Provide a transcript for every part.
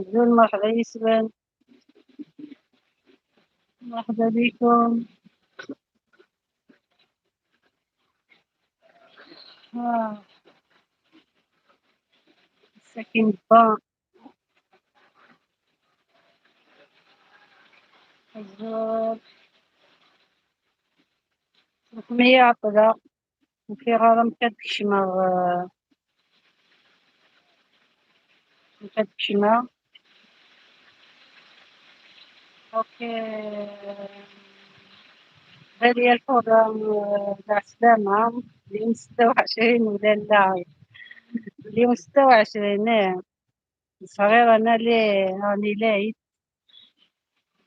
نقول مرحبا يسرا، مرحبا بكم. آه، ساكن با الزور رقمية عطلة وفي غارة مكدكشمة. اوكي، هذه الفوضى تاع سلامة. اليوم 26 ولا لا، اليوم 26. صغيرة أنا ليه راني لايت.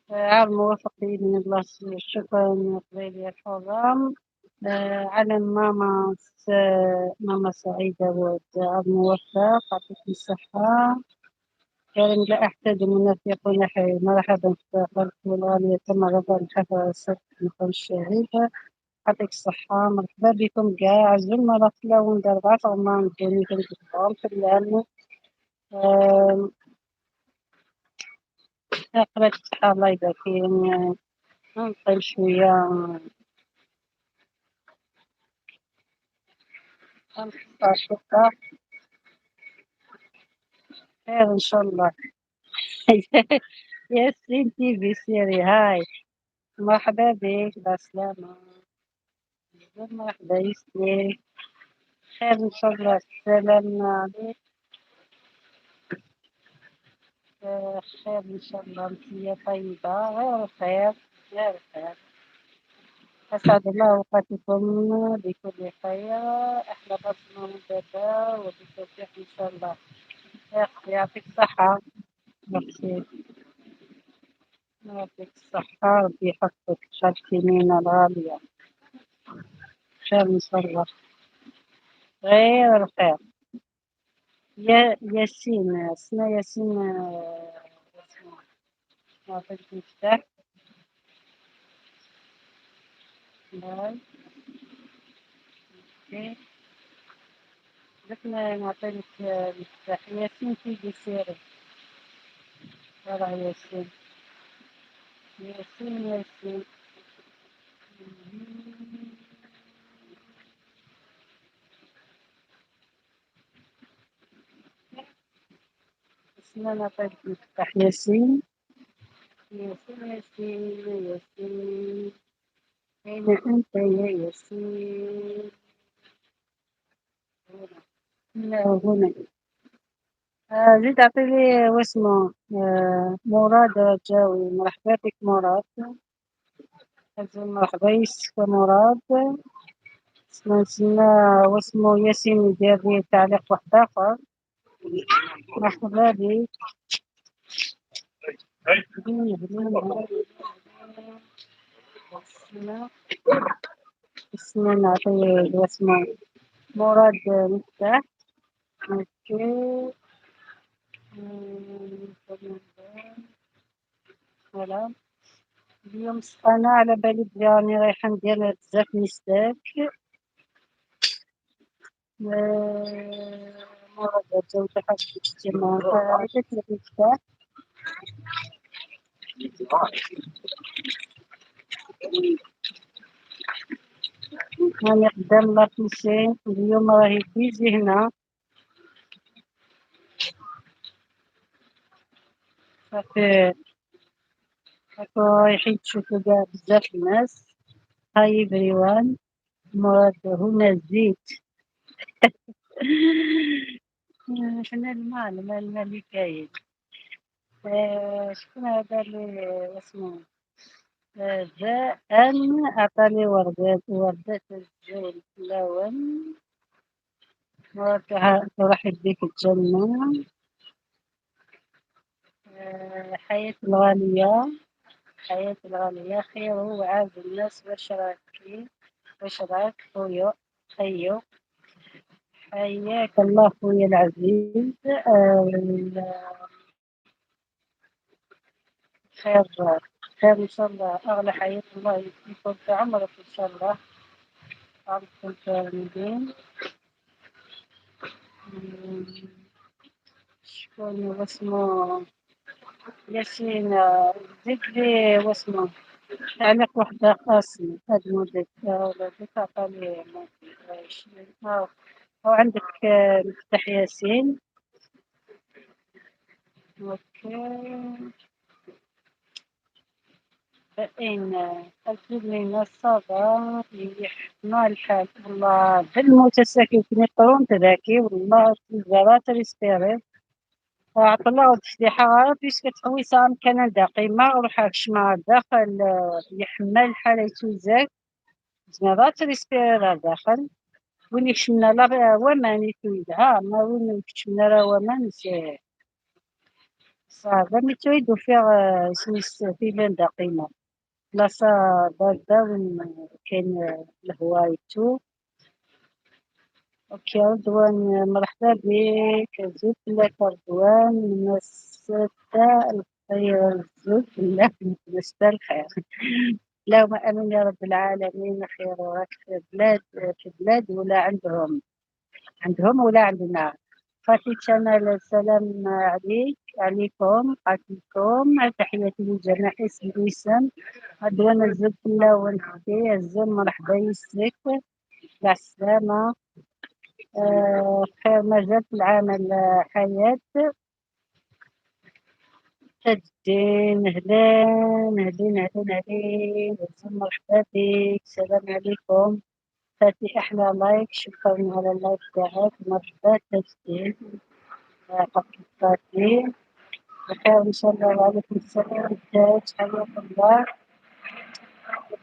عام موفق بإذن الله. شكرا قبيلي الحرام. على ماما سعيدة وعام موفق، يعطيك الصحة. كريم لا أحتاج المنافقون حي. مرحبا في خلق الغالية تم رضا الحفا الصدق نقول الشهيدة. يعطيك الصحة، مرحبا بكم كاع عزول مرافلة وندربات غمان كوني كنتبعهم في العلم. قريت الصحة الله يبارك فيهم. نطيب شوية، نقطع شوية خير إن شاء الله. يا سيدي بسيري هاي. مرحبا بك بسلامة. مرحبا يسري، خير إن شاء الله. السلام عليك. خير إن شاء الله. أمسية طيبة، غير خير غير خير. أسعد الله أوقاتكم بكل خير. أحلى بصمة مدادة وبالتوفيق إن شاء الله. يعطيك الصحة. ميرسي. يعطيك الصحة، ربي يحفظك شاركينينا الغالية. خير إن شاء الله، غير الخير. ياسين، اسمها ياسين. اسمها نعطيك المفتاح. باي. اوكي، قلنا نعطيك المفتاح. ياسين في سيري. راه ياسين. ياسين. اسمها نعطيك المفتاح. ياسين. ياسين. أين أنت يا ياسين؟ لا هنا. زيد أعطيلي واسمه مراد رجاوي. مرحبا بك مراد. مرحبا يسك مراد. سمعنا واسمه ياسين يدير لي تعليق واحد آخر. مرحبا بك. اسمه نعطي واسمه مراد مفتاح. اوكي. فوالا. اليوم سخانة على بالي بلي راني رايحة ندير بزاف مستاك. مراد جاو حاجة كيما عطيت لك المفتاح. راني قدام لابيسين. اليوم راهي بيزي هنا. صافي هاكا رايحين تشوفو كاع بزاف الناس. هاي everyone. مراد هنا الزيت. حنا المال اللي كاين. شكون هذا اللي اسمه ذا أن أعطاني وردات الزين لون. ترحب بك الجنة. حياة الغالية. حياة الغالية خير وعز الناس. واش راك خويا؟ خيو، حياك الله خويا العزيز. خير. خير إن شاء الله. أغلى حياة الله يكون في عمرك إن شاء الله. عمركم كاملين. شكون اسمه ياسين زيد لي واسمه تعليق وحدة خاصة هاد المدة ولا ديك عطاني ما نعرفش. هاو عندك مفتاح ياسين. أوكي. فإن الفيلم نصب يحمى الحال والله بالمتساكن في الطرون تذاكي والله الزرات ريسبيري وعطلعوا التسليحة بيسكو تحويسة أمكان دقيمة روح كشمع داخل يحمى الحال يتوزاك زنادات ريسبيري داخل وين يكشمنا لا ومان يتويدها ما وين يكشمنا لا ومان صعب مي تريدو فيها سويس فيلم دقيمة بلاصة باردة وين كاين الهواء يتو. أوكي رضوان مرحبا بك زوج لك رضوان مساء الخير زوج لك مساء الخير. اللهم آمين يا رب العالمين خير وراك في بلاد ولا عندهم ولا عندنا. فاتيتشانا السلام عليك عليكم عليكم تحياتي للجميع اسم باسم رضوان الزوج الله ونحكي الزوج مرحبا يسلك مع السلامة. خير مجال في العمل حياة تاج الدين أهلين أهلين أهلين أهلين مرحبا بك السلام عليكم. فاتي أحلى لايك شكرا على اللايك تاعك مرحبا تاج الدين. قبل فاتي بخير إن شاء الله وعليكم السلام تاج حياك الله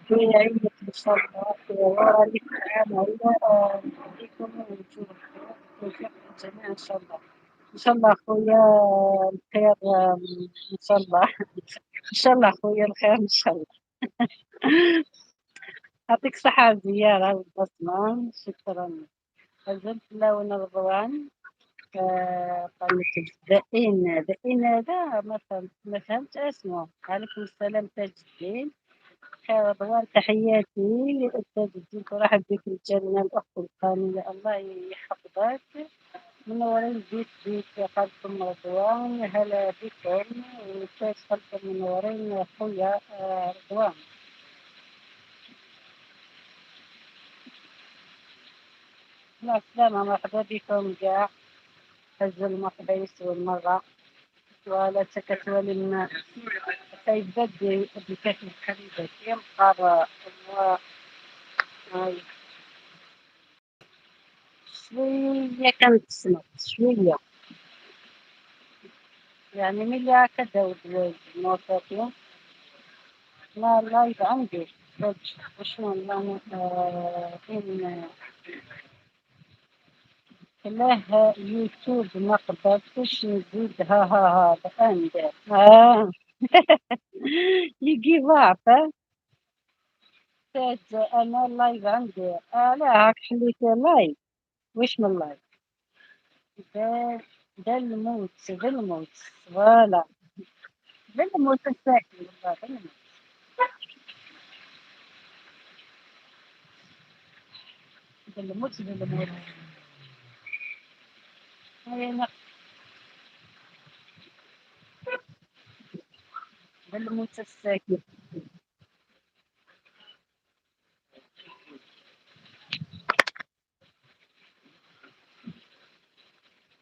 في عيدك إن شاء الله في ورا العام عليكم ونشوف توفيق للجميع إن شاء الله. إن شاء الله خويا الخير إن شاء الله إن شاء الله خويا الخير إن شاء الله. يعطيك الصحة على الزيارة والبصمة شكرا. عزمت الله ونرضوان. قال لك دقين هذا ما فهمت اسمه. عليكم السلام تاج الدين. خير رضوان تحياتي تاج الدين ترحب بك الجنة الأخت القانونة الله يحفظك. منورين بيت قلبكم رضوان هلا بكم وكيف قلبكم منورين خويا رضوان. مع السلامة مرحبا بكم كاع هز المرحبا يسوى المرة ولا تكتولي من سيد بدي بكاتب حبيبتي يبقى الله شوية كانت تسمع شوية يعني ملي هكذا الموسيقى لا يبقى عندي وشلون فين له يوتيوب ما قدرتش نزيد هذا عنده يجي ضعف تاج انا اللايف عندي لا هاك حليت لايف وش من لايف ده ده الموت فوالا ده الموت الساكن والله ده الموت ده الموت هي ده الموت الساكن.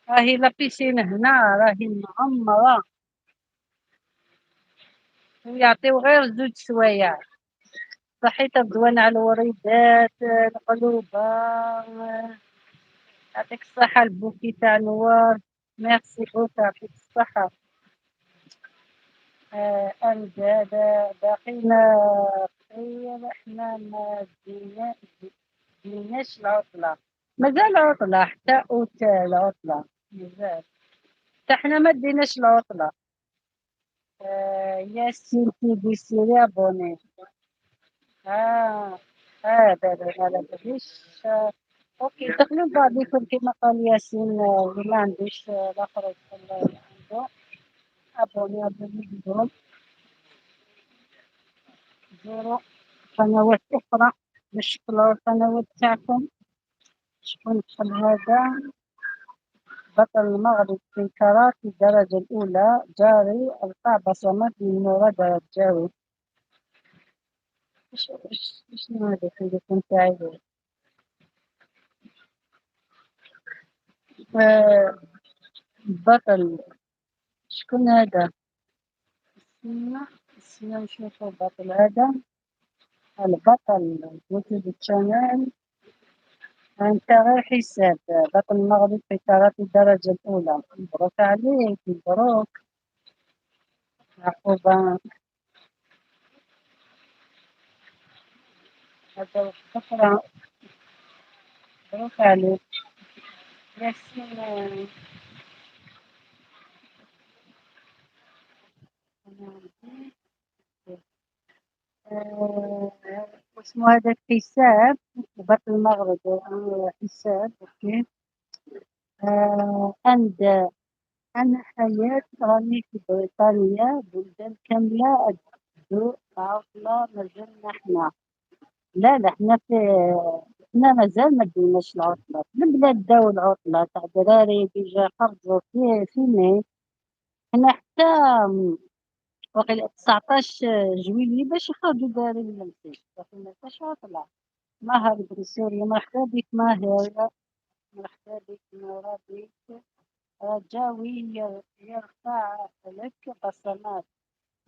راهي لا بيسين هنا راهي معمرة ويعطيو غير زوج سوايع صحيت مزوانة على الوريدات القلوبة يعطيك الصحة البوكي تاع نوار ميرسي بوك يعطيك الصحة. أمجد باقينا بخير احنا ما ديناش العطلة مازال عطلة حتى أوت العطلة مازال حتى احنا ما ديناش العطلة. ياسين تيدي سيري أبوني. آه بابا ما بديش أوكي دخلوا بعضكم كما قال ياسين ولا عنديش الآخر عنده أبوني بدون زيرو قنوات أخرى نشكروا القنوات تاعكم شكون دخل هذا بطل المغرب في الكاراتيه الدرجة الأولى جاري القاع بصمات من مراد الجاوي. شنو هذا اللي كنت عايزه؟ آه، بطل شكون هذا؟ استنى استنى نشوفو البطل هذا. البطل يوتيوب شانيل. أنت غير حساب بطل المغرب في كاراتيه الدرجة الأولى. مبروك عليك مبروك. عقوبة. هذا شكرا. مبروك عليك. ياسين. آه، اسمه هذا الحساب. بطل المغرب حساب أوكي. عند أنا حياة راني في بريطانيا بلدان كاملة الضوء عطلة مازلنا احنا. لا لا احنا مازال ما ديناش العطلة في البلاد داو العطلة تاع دراري ديجا خرجوا في مي. احنا حتى وقيل 19 جويلية باش يخرجوا داري من المسجد لكن ما كاش عطلة. ماهر بن سوريا مرحبا بك ماهر. مرحبا بك نورا بك. رجاوي يرفع لك بصمات.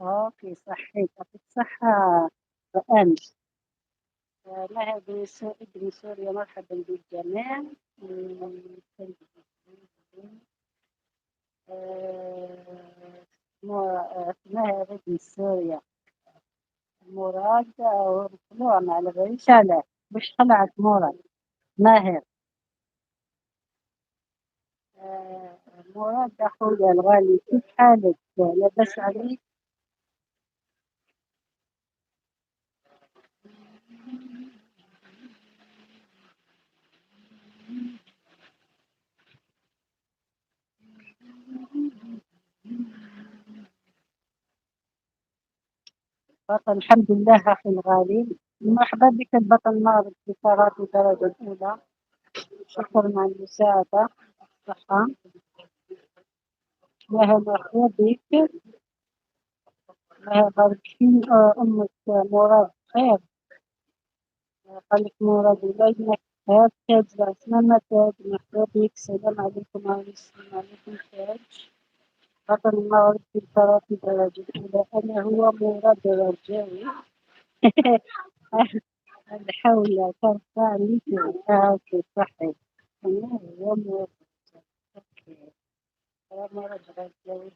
اوكي صحيت يعطيك الصحة. أنت ماهر بن سوريا مرحبا بالجميع. ماهر بن سوريا مراد طلوع ما على باليش عليه. باش طلعت مراد ماهر. آه، مراد أخويا الغالي كيف حالك؟ لاباس عليك؟ بطل الحمد لله أخي الغالي. مرحبا بك البطل المغرب في كاراتيه الدرجة الأولى. شكرا على المساعدة. صحة. الله مرحبا بك. الله يبارك فيك أمك مراد خير. قالك مراد ولادنا خير. تاج العسلامة تاج مرحبا بك. السلام عليكم السلام عليكم تاج. بطل المغرب في الكاراتيه الدرجة الأولى أنا هو مراد الرجاوي. الحول ترفع مثل اوكي صحيح. أنا هو مراد. اوكي. مراد الرجاوي.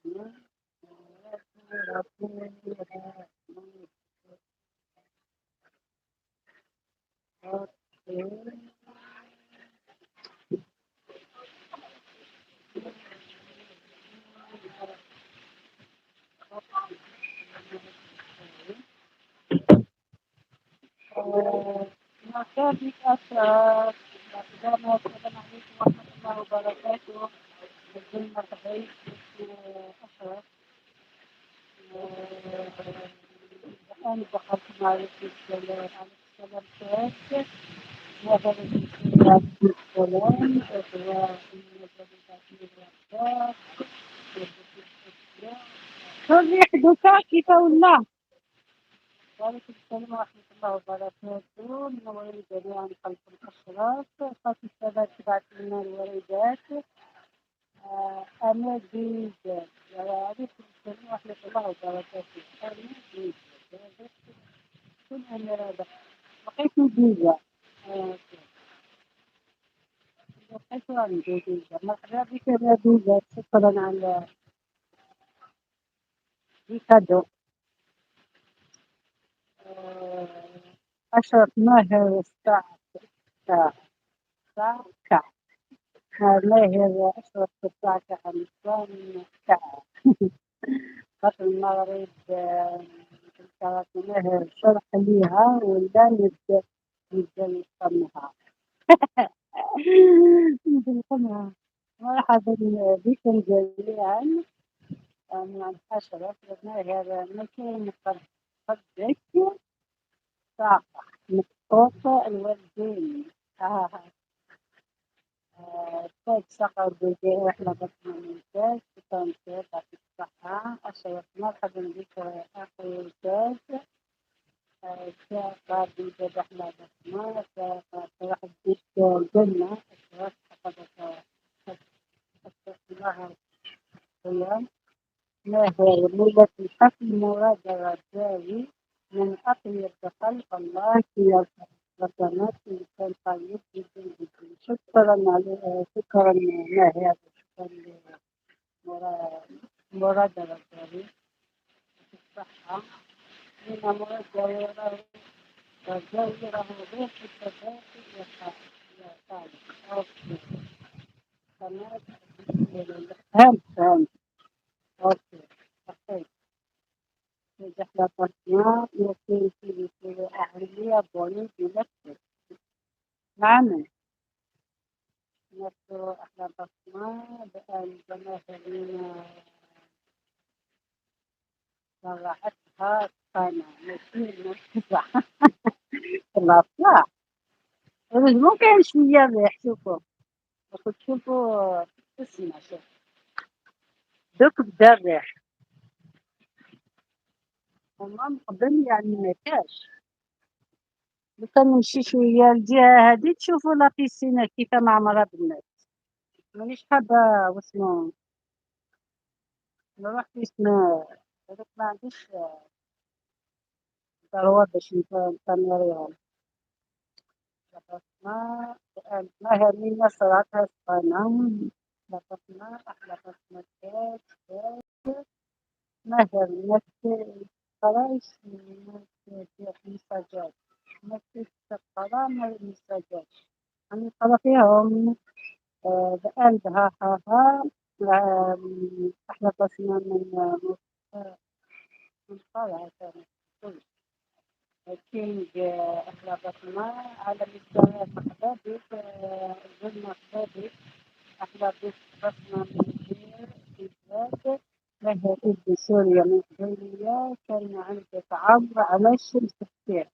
مرحبا أشرف. السلام عليكم ورحمة الله وبركاته. بدون مرحبا أشرف. أنا دخلت معرفة السلام عليكم السلام كيف وهذا السلام شو يحدث كيف ولا؟ وعليكم السلام ورحمة الله وبركاته. منورين جميعا خلف الأشراف. خاصة السادات تبعت لنا الوردات. أنا جيد. وعليكم السلام ورحمة الله وبركاته. أنا جيد. شكون أنا هذا؟ لقيت جيزة. لقيت راني جيزة. مرحبا بك يا جيزة. شكرا على الكادو. أشرف ماهر الساعة الساعة ماهر أشرف الساعة خمسان ساعة. بطل المغرب الكراتي ماهر شرح ليها ولا نبدأ نفهمها. نفهمها. مرحبا بكم جميعا. من أشرف ماهر مكان قدك طاقة مخطوطة الوالدين. تاج صقر بالبيع إحنا بسمة ممتاز، شكرا كثير يعطيك الصحة، أشرف مرحبا بك أخي تاج. بابي جد أحلى بسمة، فرحت بك الجنة، أشرف حفظك الله القيام. ماهر ليلة الحفل مراد الرجاوي من أطيب خلق الله في الرسمات كان طيب جدا جدا. شكرا على شكرا ماهر، شكرا مراد الرجاوي. الصحة من مراد الرجاوي له روح الثبات يا صالح. أوكي تمام. فهمت. أوكي صحيح. إحدى الأطفال يكون في أهلية بولي بنفسه. نعم. نفس إحدى الأطفال الجماهيرية صرحتها قناة ماشي مرتفعة. الأطفال ممكن شوية الريح. شوفوا شوفوا اسمع شوف دوك بدا الريح. هما من قبل يعني ما كاش. لو كان نمشي شوية الجهة هادي تشوفوا لا بيسينة كيفاه معمرة بالناس. مانيش حابة واسمو نروح باسم هذاك ما عنديش ثروة باش نتمريهم. لقطنا ما هامينا صراحة الصنم. لقطنا أحلى قسمة كاس ما هامينا قرايش في مساجات ما في القرا ما المساجات أنا قرا فيهم بقلبها ها أحلى قسمة من قرا كانت كينج أخلاقنا على مستوى مخبابك ظل مخبابك أخلاقك بصمة من غير إثبات له ابن سوريا من قبيلية كان عندك عبر على الشمس كثير.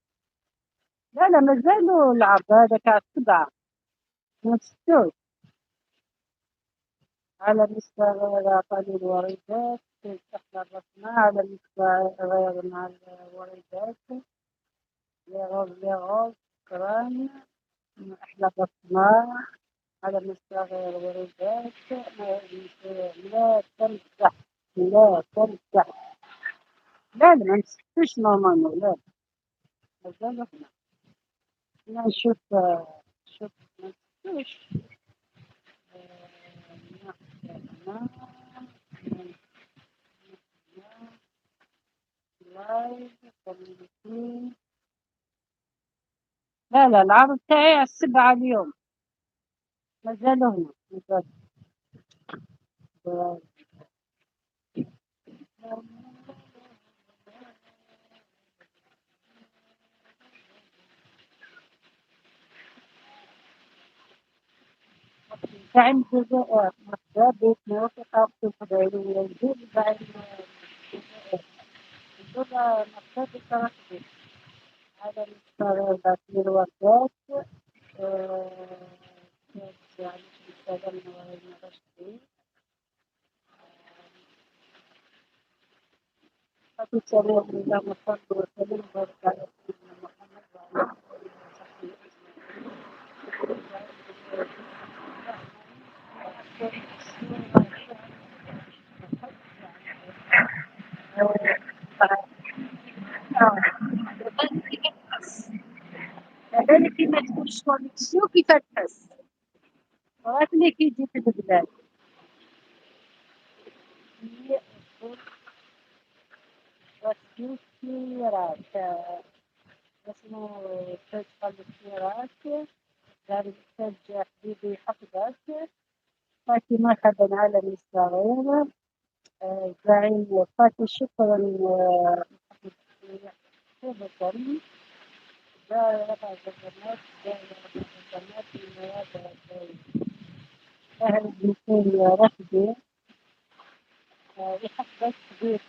لا ما زالوا العبادة كانت سبعة ما ستوش على مستوى قليل الوردات أخلاقنا على مستوى غير مع الوردات لغاز كران أحلى بصمة على مستوى الوردات لا تمسح لا تمسح. لا ما نسكتوش نورمالمون لا مازال احنا نشوف شوف ما نسكتوش لايف كوميونيتي. لا العرض تاعي على السبعة اليوم مازالوا هنا مازال. زعيم الجزائر مصدر بيت موافقة في القبائلية الجيل زعيم الجزء مصدر التراكبي على مستوى تأثير الوفاة يعني بيستخدم المغشي قد سمع النظام الفرد والسليم بارك على سيدنا محمد وعلى آله وصحبه. هذا كي ما تكونش كونيكسيون كيف تحس راه اللي كيجي في البلاد والسيارات اسمه تاج السيارات دار التاج حبيبي حفظك فاتي مرحبا عالمي الصغير زعيم فاتي شكرا شكرا دائرة الخدمات دائرة الخدمات المواد الدولية أهل بكل رفض يحبك بيت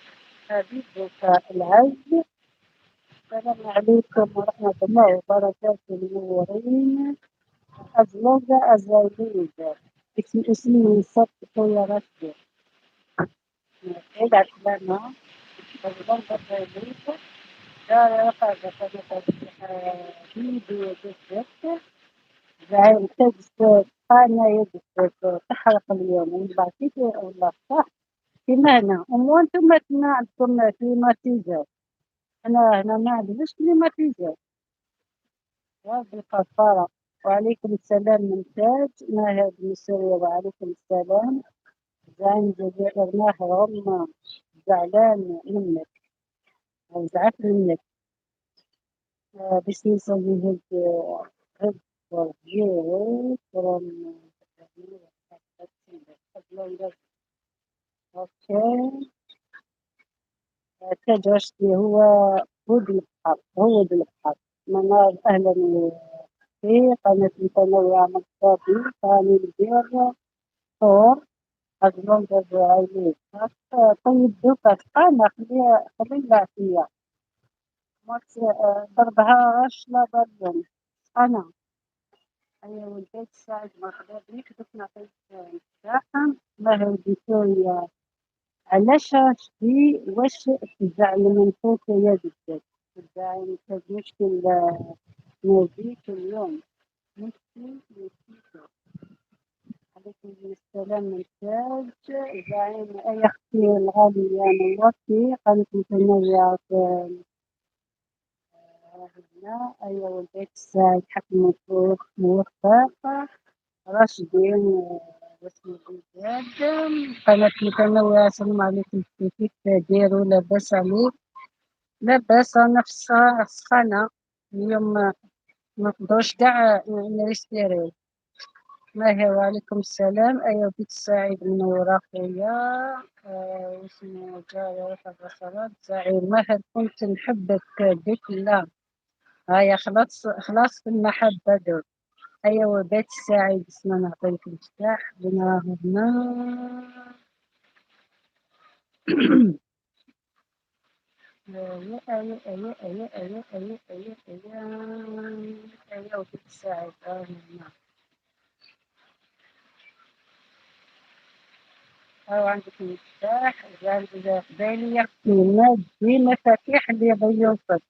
حبيبك العز. السلام عليكم ورحمة الله وبركاته المنورين. أزواج أزواجية. اسمي صوت طيارات. ابعت لنا أزواج أزواجية. لا يقع فيديو بالذات. زعيم تجد أنا يجب تحرق اليوم من بعد ولا صح. في مهنة وأنتم ما عندكم كليماتيزر. أنا هنا ما عندناش كليماتيزر. يا بالكفارة. وعليكم السلام ممتاز ماهر من سوريا وعليكم السلام. زعيم الجزائر ماهر هم زعلان منك أو زعلت منك. This is a visit good for you from اوكي. تجرشتي هو ود البحر هو ود البحر. منار اهلا في قناة متنوعة مكتبي ثاني البير صور أجمل جزائري. طيب دوكا أنا خليها فيها مات ضربها رشلة برا أنا. أيوة والبيت ساعد ما خدا بيك دفنا في الساحة ما هو فيكتوريا. علاش شتي واش تزعل من فوق يا بنتي. تزعل مشكل نوديك اليوم. نسيتو. عليكم السلام ممتاز. زعيم أي أختي الغالية نورتي قالت متنوعة هنا. أيوة والبيت السعيد حكم موفق راشدين واسمه زياد. قناة متنوعة. السلام عليكم كيف دايروا لاباس عليك؟ لاباس أنا في السخانة اليوم ما نقدرش قاع نريسبيري. ماهر وعليكم السلام. أيوة بيت السعيد منورة خويا. واسمه جاري رفع الصلاة زعيم ماهر كنت نحبك بك لا. هيا خلاص خلاص في المحبة دول. أيوة بيت السعيد اسمه نعطيك المفتاح بناه هنا. أيوة أيوة أيوة أيوة أيوة أيوة أيوة أيوة أيوة بيت السعيد هنا. أو عندك المفتاح إذا قبالي يختي دي مفاتيح اللي ضيوفك.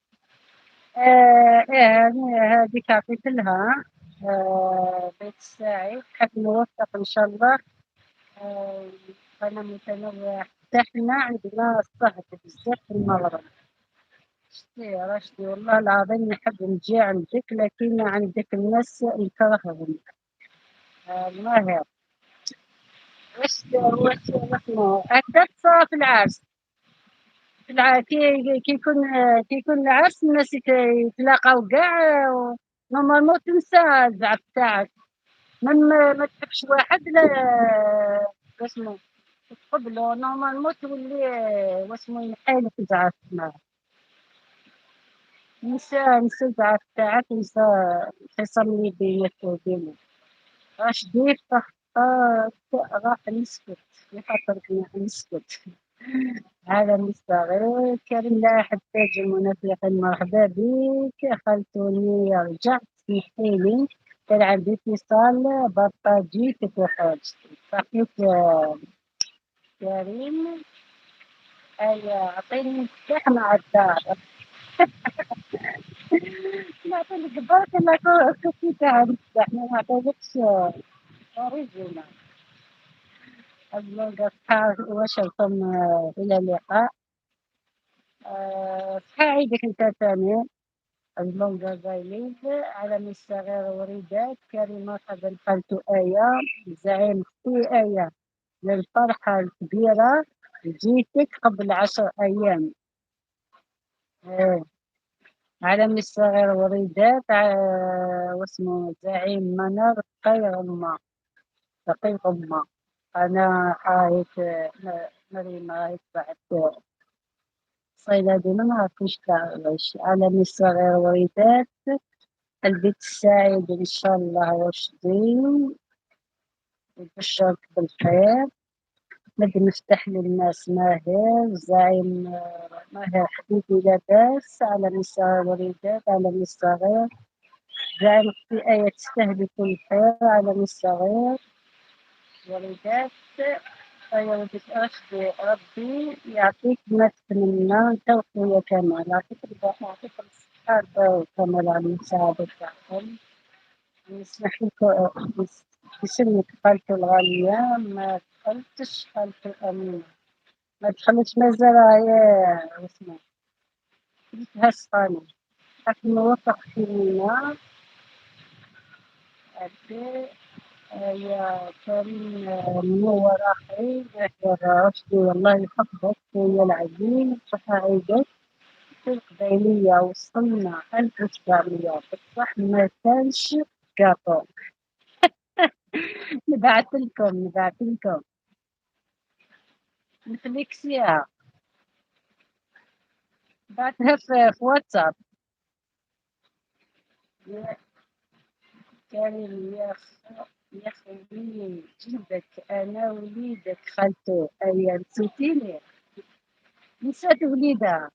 إيه هذيك عطيت لها. بيت السعيد حتى نوفق إن شاء الله. آه، أنا متنوع. إحنا عندنا الصهد بزاف في المغرب. شتي يا رشدي والله العظيم نحب نجي عندك لكن عندك الناس الكرههم. الماهر واش هكذا تصرا في العرس. كي يكون العرس الناس يتلاقاو كاع. نورمالمون تنسى الزعف تاعك. ما تحبش واحد لا واسمو تقبلو نورمالمون تولي واسمو ينحيلك الزعف معاه. نسى الزعف تاعك نسى الخصام اللي بينك وبينه. اش دير راح نسكت بخاطرك نسكت. هذا مستغيث كريم لا أحتاج المنافق مرحبا بك خلتوني رجعت سمحتيلي كان عندي اتصال بطاجيتك وحاجتي صحيت يا كريم. أي أعطيني مفتاح مع الدار. نعطيلك برك لا كنت تاع المفتاح ما نعطيلكش أوريجينال. الله وشكم إلى اللقاء. سعيدك أنت ثاني. اللونجا زايليد عالم الصغير وريدات كريمة قد القلت آية. زعيم أختي آية للفرحة الكبيرة جيتك قبل 10 أيام. آه. عالم الصغير وريدات واسمه زعيم منار خير أمة دقيق أمة. أنا حايت مريم هايت بعد صيدة ما نعرفش تعرفش عالم الصغير وريدات. البيت السعيد إن شاء الله وشدي ويبشرك بالخير. نبي نفتح للناس ماهر زعيم ماهر حبيبي لاباس على النساء والوليدات على الصغير. زعيم أختي آية تستهدف الخير على الصغير والدات. يا ولدي أشكي ربي يعطيك ما تتمنى أنت وخويا كمال، يعطيك الصحة وكمال على المساعدة تاعكم. نسمح لكم باسمك خالته الغالية، ما دخلتش خالته الأمينة، ما دخلتش مازال يا واسمها كليتها سخانة، راك موفق فينا هادي. يا كريم منور أخي يحيى راشدي، والله يحفظك يا العزيز وسعيدك. في القبيلية وصلنا 1700 بصح ما كانش كاطو. نبعثلكم نخليك سيها، بعتها في واتساب. يا كريم يا خويي جدك أنا وليدك خالته أيا نسيتيني، نسيت وليدها.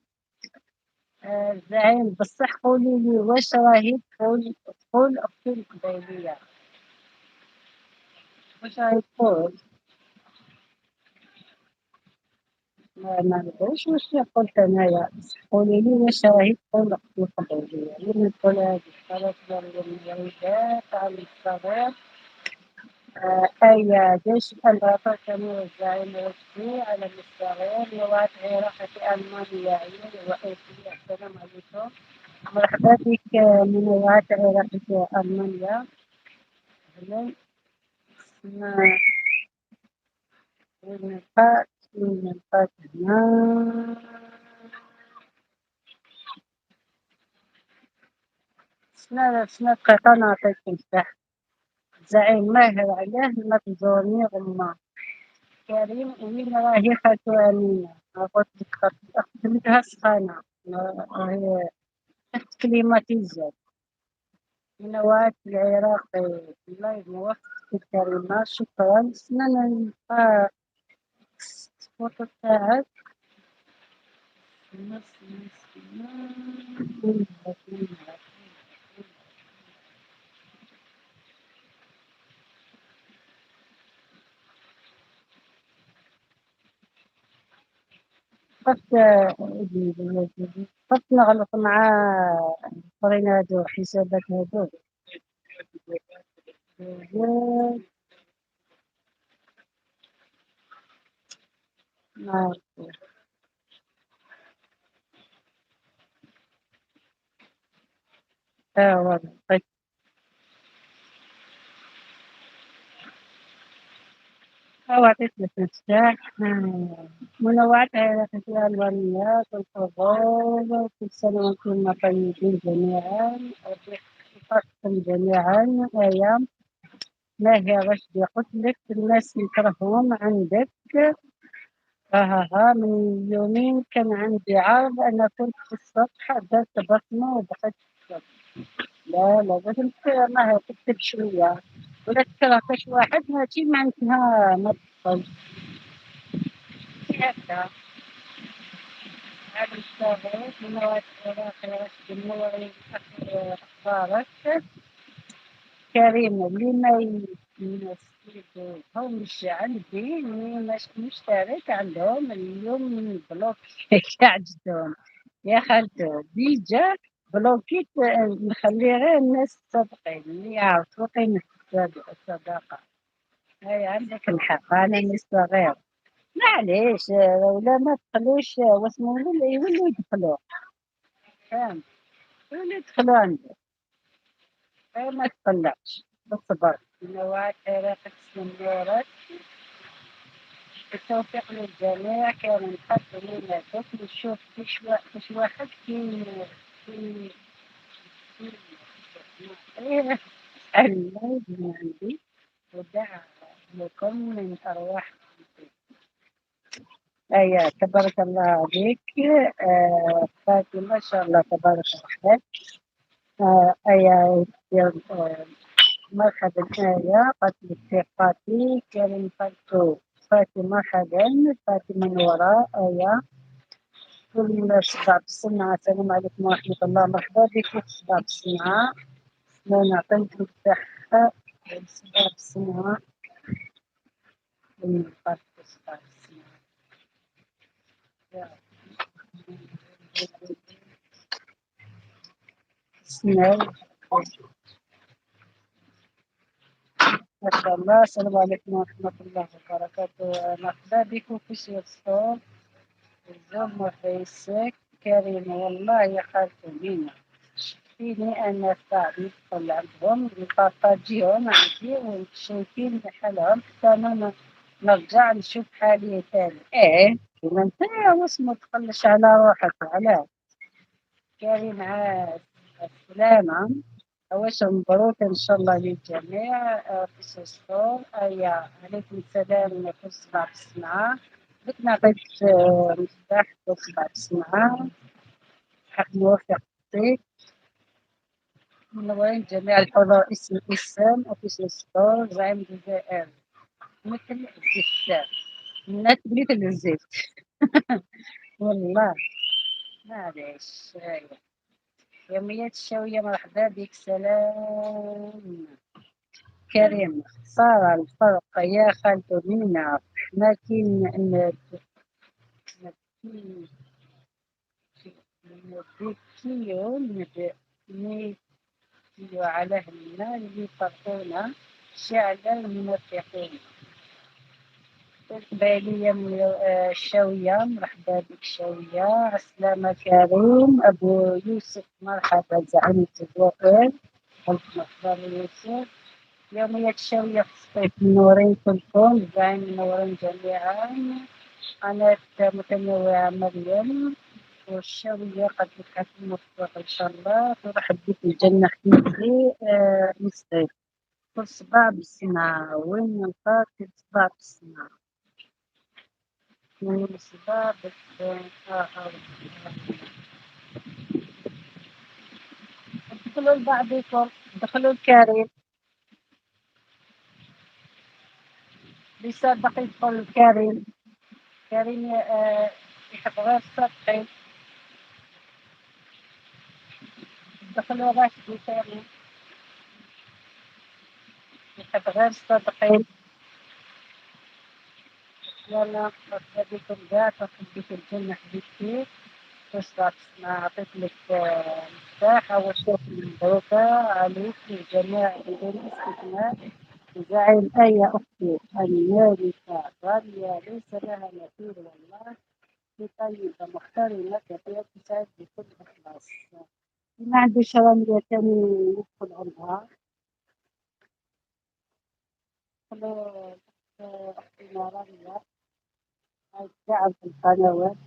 زعيم بصح قوليلي واش راهي تقول أختي القبيلية، واش راهي تقول؟ ما ندريش واش قلت أنايا، بصح قوليلي واش راهي تقول أختي القبيلية، اللي نقول هادي خلاص الوليدات على الصغير. أيا جيش الأمبراطور كانوا الزعيم الروسي على الصغير يوعد راحة في ألمانيا الرئيسية. السلام عليكم، مرحبا بك من وعد راحة في ألمانيا. أهلا. ما وين نلقاك هنا. شنا دقيقة نعطيك مفتاح. زعيم ماهر علاه ما تزورني غما. كريم وين راهي خالته أمينة؟ قلت لك خدمتها سخانة، راهي تحت كليماتيزر من نواة العراقي. الله يوفقك الكريمة، شكرا. سنة نلقى الفوتو تاعك. خفت خفت نغلط مع الآخرين هادو حسابات هادو. ما واضح. طيب أعطيت لك مفتاح. منوعات علاقة الألوانيات والفضول، كل سنة وأنتم طيبين جميعا، ربي يحفظكم جميعا. أيام ما هي رشدي قلت لك الناس نكرههم عندك. من يومين كان عندي عرض، أنا كنت في السطح درت بصمة ودخلت في السطح. لا لازم ما تكتب شوية ولا تكرهش واحد ماشي معناتها ما تدخلش هكذا. هذا الشغل من مواد العراق منورين أخبارك. كريم اللي ما ينسيبهم مش عندي، مش مشترك عندهم اليوم من بلوك عجبتهم يا خالته ديجا بلوكيت. نخلي غير الناس الصادقين اللي يعرفوا قيمة الصداقة. هاي عندك الحق، أنا لسه غير معليش ولا ما تدخلوش واسمه ولا يولوا يدخلوا، فهمت؟ يولوا يدخلوا عندك غير ما تقلقش، بالصبر. نوعات علاقة السنورات. بالتوفيق للجميع. كان نحب لينا طفل نشوف فيش واحد في إيه. الله من عندي ودع لكم من أرواح. أيوة تبارك الله عليك. فاتن ما شاء الله تبارك الرحمن. أيوة مرحبا. قتل ثقتي كريم فاتو فاتي مرحبا. فاتي من وراء كل شباب الصنعة. السلام عليكم ورحمة الله، مرحبا بك شباب الصنعة. لا نعطيك الصحة والصباح السمعة والنقاط الصباح السمعة يا سمعي ما شاء الله. السلام عليكم ورحمة الله وبركاته. مرحبا بكم في سوق الصوت الزوم وفيسك كريم. والله يا خالتي مينا فيني أنا صعب ندخل عندهم نبارطاجيهم عندي وشايفين حالهم حتى أنا نرجع نشوف حالي تاني. إيه كيما أنت واش ما تقلش على روحك علاه كريم عاد السلامة. أواش مبروك إن شاء الله للجميع. في سوسفور أيا عليكم السلام كل سبعة في السمعة. بك نعطيك مفتاح كل سبعة في السمعة. حق موافق يعطيك. منورين جميع الحضور اسم اسم أوفيس سوسفور زعيم الجزائر مثل الزفاف مثل الزفت والله معليش. يوميات الشوية مرحبا بك. سلام كريم. صار الفرق يا خالته منا ما كاين نبكيو على هنا اللي فرقونا شعلا الموفقين. بالية من الشاوية مرحبا بك شاوية. عسلامة كريم. أبو يوسف مرحبا زعيم التزوير. ألف مرحبا يوسف. يومية الشاوية في الصيف منورين كلكم زعيم منورين جميعا. قناة متنوعة مريم والشاوية قد بقات الموفق إن شاء الله. ترحب بك الجنة حبيبي. مصطفى كل صباع بالسمعة وين نلقاك كل صباع بالسمعة كل صباع بالسمعة. دخلوا لبعضكم. دخلوا الكريم لسه باقي يدخل الكريم. كريم يحب غير السطحين. دخلوا راشد كريم يحب غير الصدقين. يلا مرحبا بكم كاع. ترحب بك الجنة حبيبتي. تشرف عطيت لك مفتاح أول شوف مبروكة عليك لجميع بدون استثناء. زعيم أي أختي المالكة غالية ليس لها مثيل والله. طيبة محترمة كثيرة تساعد بكل إخلاص. ما عندوش رمية تاني يدخل عندها. دخلوا أختنا رمية تساعد في القنوات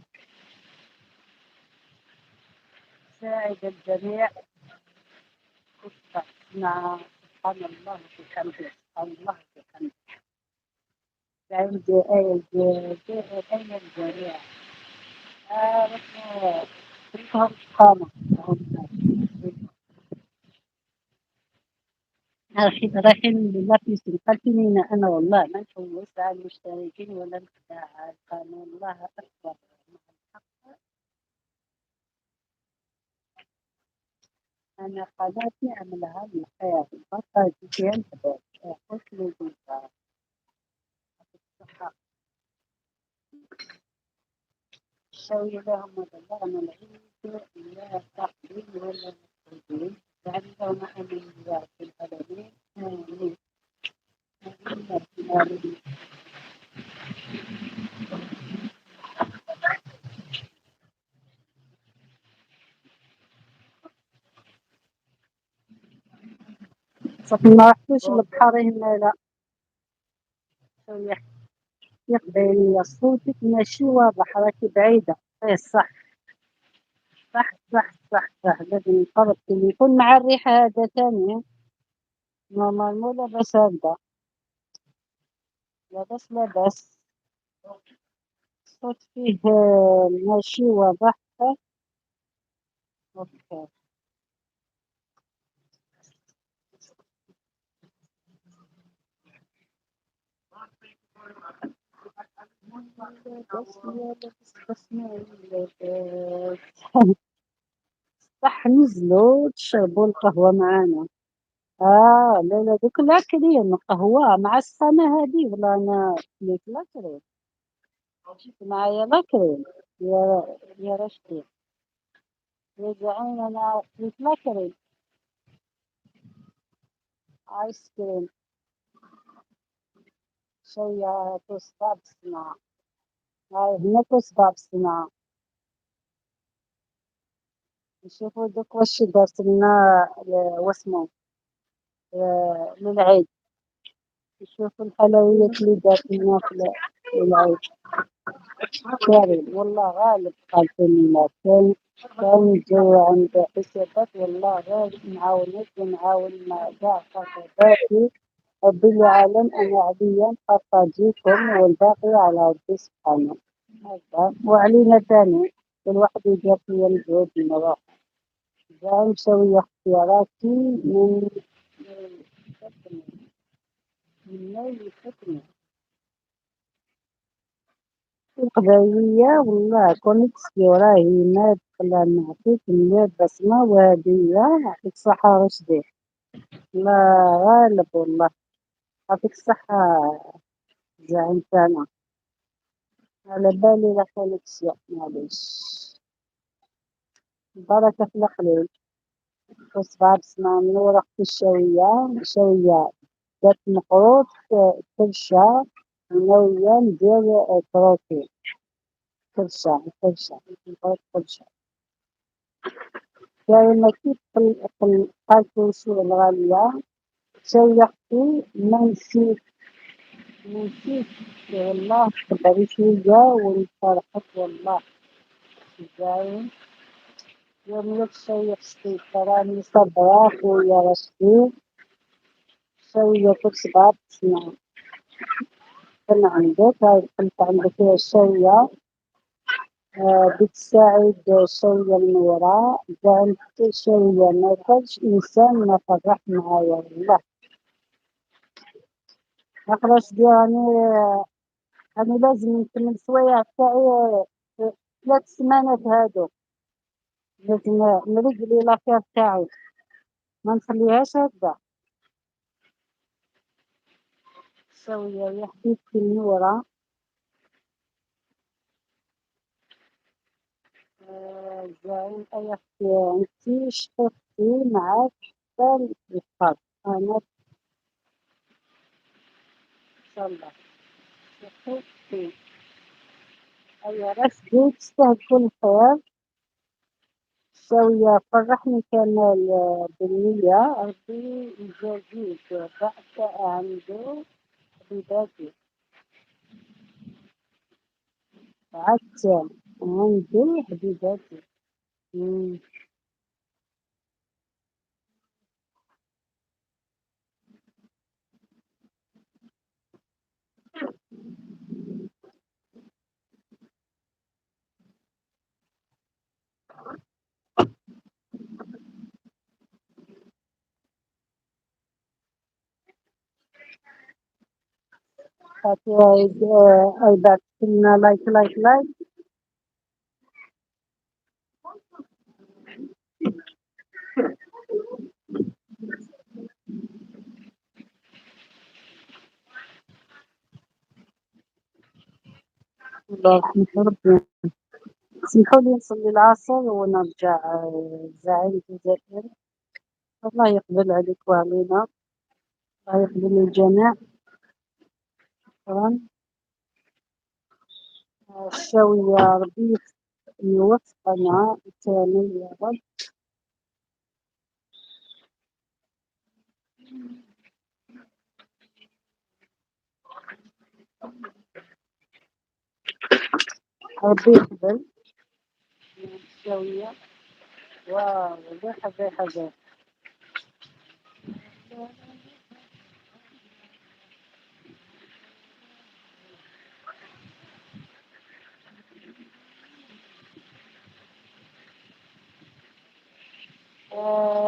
تساعد الجميع. مع سبحان الله في خمسة. سبحان الله في خمسة. عندي آية آية الجميع. رحمة قامة. رايحين لله في سلطتنا. أنا والله ما نحوس على المشتركين ولا نخدع على القانون. الله أكبر. أنا قناتي أعملها من الخير البطل فيها الحدود. قلت له الصحة شوي لهم وبلغنا العيد لا تقليل ولا مستقيم. لعلهم أمن الله في العالمين. آمين. آمين. صافي ما رحتوش للبحر هنا. لا يقبل صوتك ماشي واضح راكي بعيدة. ايه صح صح صح صح صح. لازم نقرب التليفون مع الريحة هذا ثاني. نورمال مو لاباس هكذا. لاباس لاباس. الصوت فيه ماشي واضح. اوكي. لاباس لاباس لاباس. صح نزلوا تشربوا القهوة معانا. لا لا دوك لاكلين قهوة معسكرة هادي والله أنا كليت لاكريم، معايا لاكريم يا رشدي، يا زعيم أنا كليت لاكريم آيس كريم شوية توصفة بالصناعة، هاي هنا توصفة بالصناعة، نشوفو دوك واش دارت لنا واسمو للعيد، نشوفو الحلويات اللي دارت لنا في العيد. كريم والله غالب قلبنا كان الجو عند حسابات والله غالب نعاونك ونعاون مع كاع خطيباتي، ربي العالم أنا عليا خاطاجيكم والباقي على ربي سبحانه، هكا وعلينا تاني كل واحد يدير فيا الجهد من روحه، جاي مسوية اختياراتي من ناوي فتنة القضائية والله كنت راهي ما تخلى نعطيك مية بسمة وهدية يعطيك الصحة رشدي، لا غالب والله يعطيك الصحة زعيم تاعنا، على بالي لا خالك شيء معليش، بركة في القليل، تصبح بسمة منورة أختي شوية جات مقروط كرشة وناوية ندير كروكي كرشة مقروط كرشة. يعني ما كيف في القالتوشي الغالية شوية أختي ما نسيت والله تبعي شوية ونفرحك والله زين يوم شوية أختي تراني صبرا خويا رشدي شوية كتبات تسمع كان عندك هاي قلت عندك شوية بتساعد شوية من وراء زعمت شوية ما كانش إنسان ما فرح معايا والله خلاص يعني لازم نكمل السوايع تاعي 3 سمانات هادو، لازم نرجلي لافير تاعي ما نخليهاش هكذا، شوية يا حبيبتي النورة زعيم أي أختي انتي شفتي معاك حتى الفرق، أنا إن شاء الله شفتي أي رشدي تستاهل كل خير، شوية فرحني كمال بالنية ربي يجازيك بعد عنده حبيباتي عسل عندي حبيباتي. مم. خاطر أيضا كنا لايك الله يرحمك ربي، سمحوا لي نصلي العصر ونرجع زعيم الجزائر، الله يقبل عليك وعلينا، الله يقبل الجميع، شكرا الشاوية ربي يوفقنا تاني يا رب. ربي يقبل الشاوية واو زي حاجة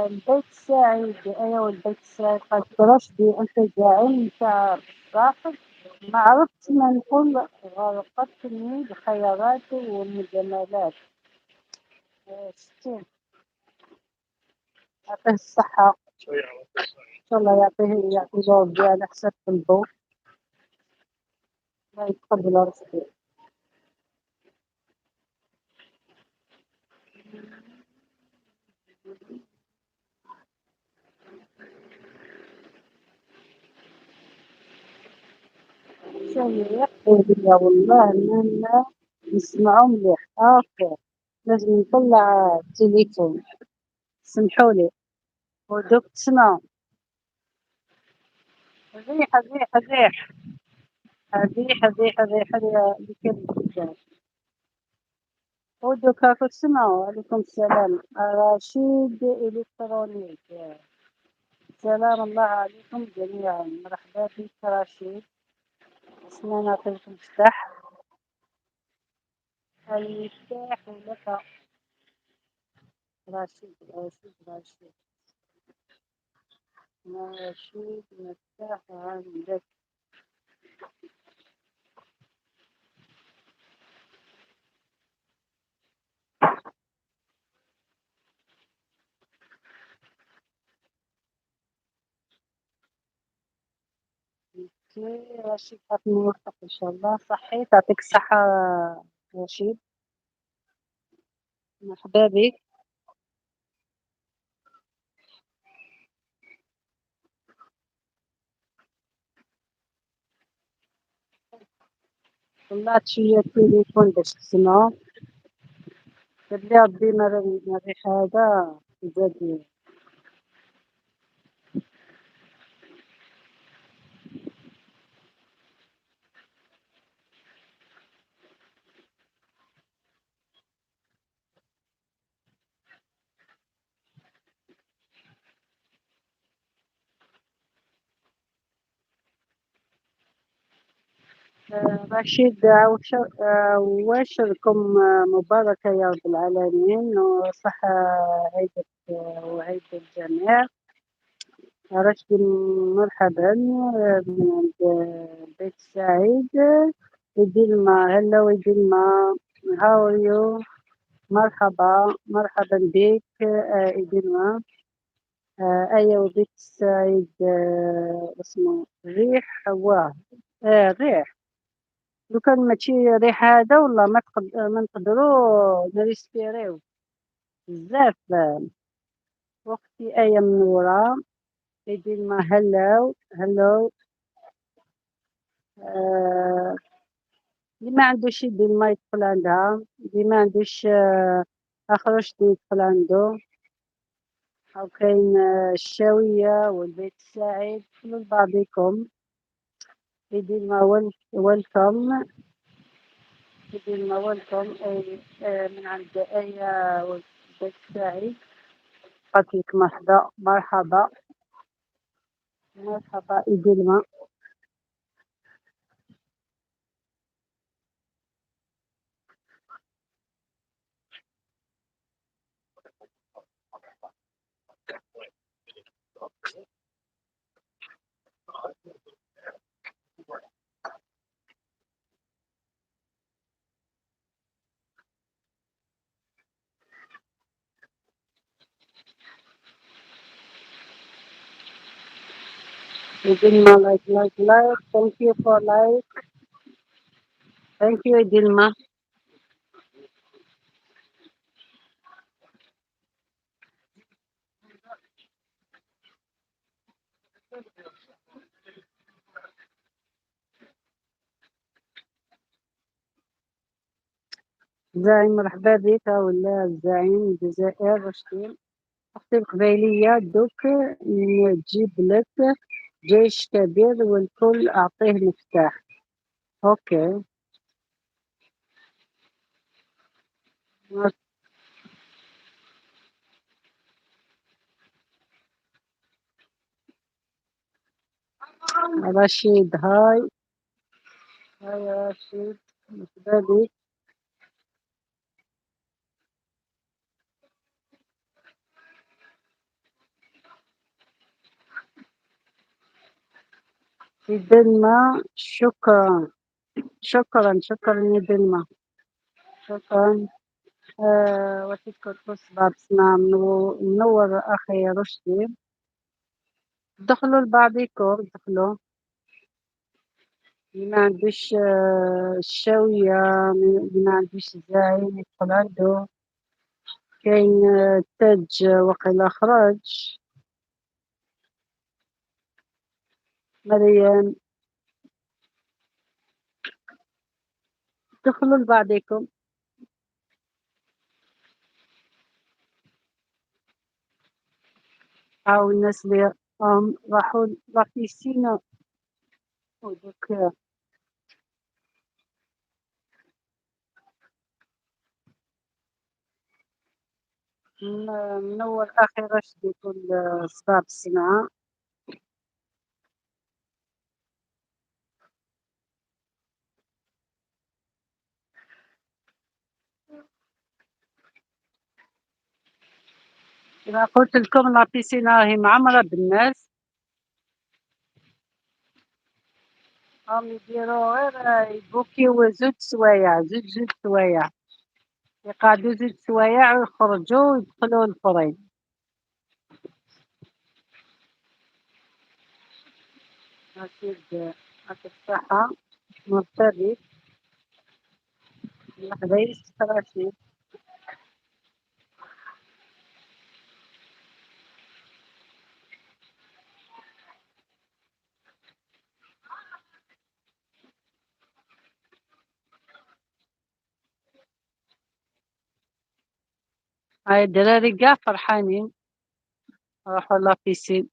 البيت السعيد أيوة البيت السعيد قد رشدي أنت زعيم تاع صاحب ما عرفت ما نقول غرقتني بخياراتي والمجاملات ستين يعطيه الصحة شاء الله يعطي جواب على حساب قلبه. الله يتقبل رزقي. شوية يقول لي والله ما نسمعو مليح. اوكي، لازم نطلع التليفون، سمحولي. ودوك تسمعو. الريح الريح الريح الريح الريح الريح اللي كان بالرجال. ودوك راكو تسمعو. عليكم السلام. رشيد إلكترونيك. سلام الله عليكم جميعا. مرحبا بك رشيد. اسمع نعطيك المفتاح. المفتاح لك. رشيد رشيد رشيد رشيد مفتاح عندك. رشيد حق موفق إن شاء الله. صحيت يعطيك الصحة رشيد. مرحبا بك. طلعت شوية التليفون باش تسمعو. بلي ربي ما ريح هذا زاد. رشيد واش لكم مباركة يا رب العالمين وصحة عيدك وعيد الجميع. رشيد مرحبا من عند بيت سعيد. ديلما هلا وديلما. هاو يو. مرحبا مرحبا بك ديلما. أيا وبيت سعيد اسمه ريح واه. ريح. لو كان ماشي ريح هذا والله ما نقدروا نريسبيريو بزاف. وقتي آية منورة. يدير ما هلاو هلو. اللي ما عندوش يدير ما يدخل عندها. اللي ما عندوش أخرج يدخل عنده. أو كاين الشاوية والبيت السعيد كلوا لبعضكم. يدير ما ويلكم. يدير ما ويلكم من عند آية والبيت السعيد. قالت لك مرحبا مرحبا مرحبا إدلما. إدلما لايك لايك لايك. ثانك يو فور لايك. ثانك يو إدلما. زعيم مرحبا بك ولا الزعيم الجزائر رشدي. أختي القبيلية دوك نجيب لك جيش كبير والكل أعطيه مفتاح. أوكي. رشيد هاي. هاي يا رشيد مرحبا بك. في دلما شكرا شكرا شكرا يا دلما. شكرا. وفيك القصة بسمع منور أخي رشدي. دخلوا لبعضيكم دخلوا. اللي ما عندوش الشاوية، اللي ما عندوش الزاين يدخل عنده. كاين التاج وقيلا خرج. مريم دخلوا لبعضيكم. هاو الناس اللي راحوا لافيسينا ودوك منور أخي رشدي يقول صباح الصنعاء. كما قلت لكم لابيسينا راهي معمرة بالناس. يديرو غير يبوكيو زوج سوايع، زوج سوايع، يقعدو زوج سوايع ويخرجو ويدخلو الفرين. أكيد يعطيك الصحة. مرتبط لحظة يستراشي. هاي الدراري قاع فرحانين راحوا لابيسين.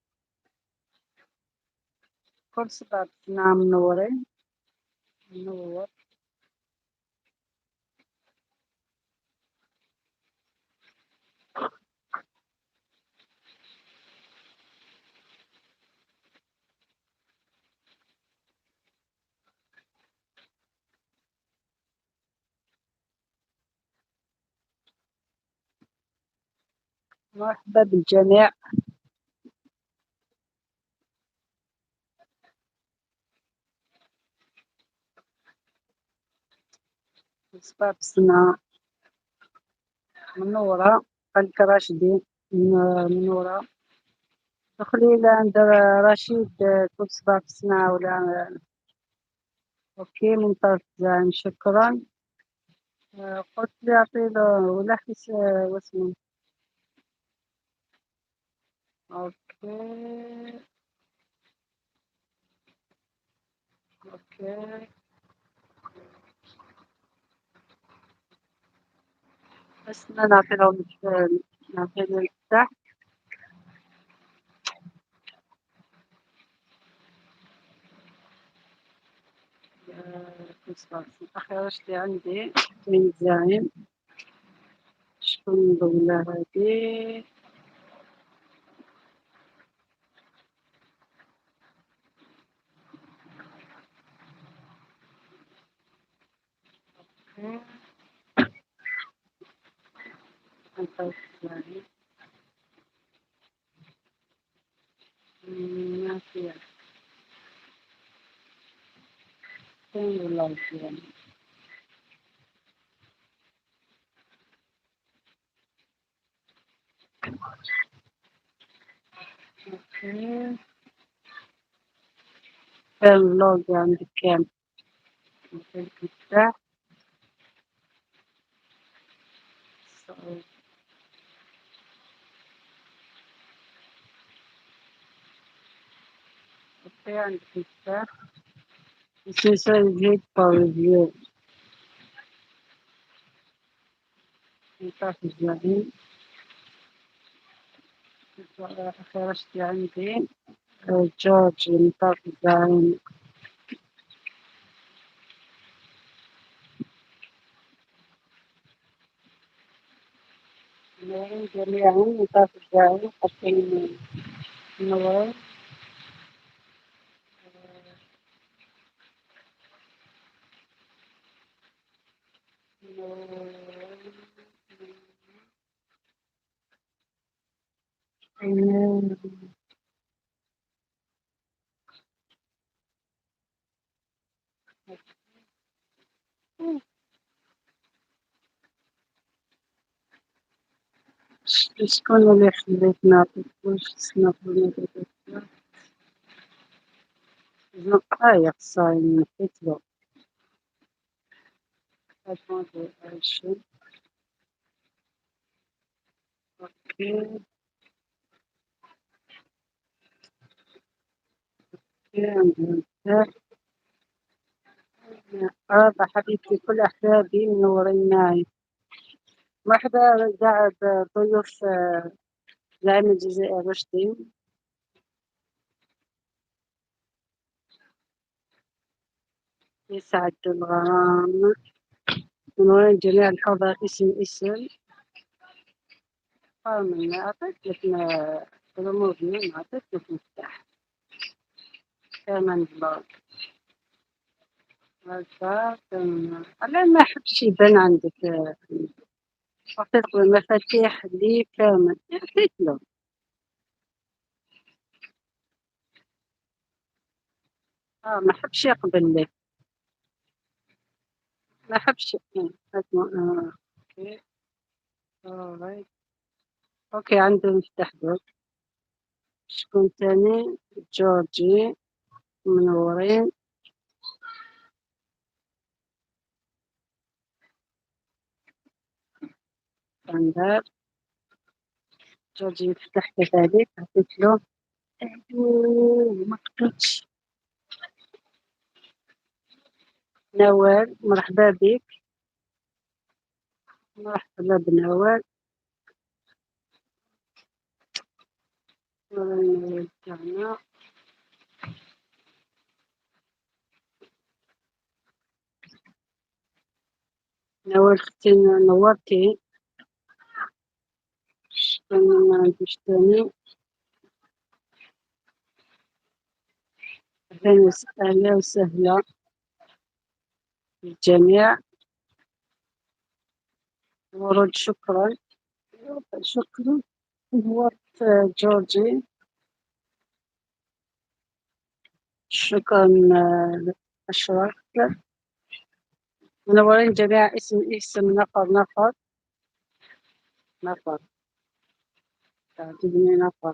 كل سبعة نعم منورين. منور. مرحبا بالجميع. سبعة سنة منورة. خلك راشدين منورة. دخلي لعند رشيد كل سبعة سنة ولا. أوكي ممتاز يعني شكرا. قلت لي أعطيله ولا حس واسمه. أوكي. أوكي بس نعطيله نعطيله المفتاح. كل سبعة سنة أخيرا لي عندي من زعيم. شكون الدولة هادي. أوكي. أنت زعيم. ما في فين ولا يعني. أوكي. كان اللوج عندك كام؟ المفتاح. أوكي عندك مفتاح. مسلسل جديد ريفيو. مفتاح الزعيم. أخيرا شتي عندي جورج مفتاح الزعيم. منورين جميعا مفتاح الزعيم حاطين منورين. منورين. شكون اللي خليت نعطيك واش تسمى في المدرسة؟ دقايق صايم نحيتلو هاد عايشين. أوكي. عندي مفتاح. حبيبتي كل أحبابي منورين معي. مرحبا. قاعد ضيوف زعيم الجزائر رشدي. يسعد الغرام. منورين جميع الحضر اسم اسم. من أعطيت لك رموزي، أعطيت لك مفتاح كمان بلاك. هكا على ما أحبش يبان عندك. أعطيت له المفاتيح لي كامل، أعطيت له. ما أحبش يقبل لك. ما أحبش. أوكي. alright. أوكي عنده مفتاح دوك. شكون تاني؟ جورجي. منورين. بندر. جورجي مفتاح كذلك عطيت له. ما قبلتش. نوال مرحبا بك. مرحبا بنوال. تاعنا نوال اختي نورتي. شكون ما عنديش تاني. أهلا وسهلا للجميع. ورد شكرا. شكرا. نورت جورجي. شكرا أشرف. منورين جميع اسم نفر نفر نفر. تعجبني نفر.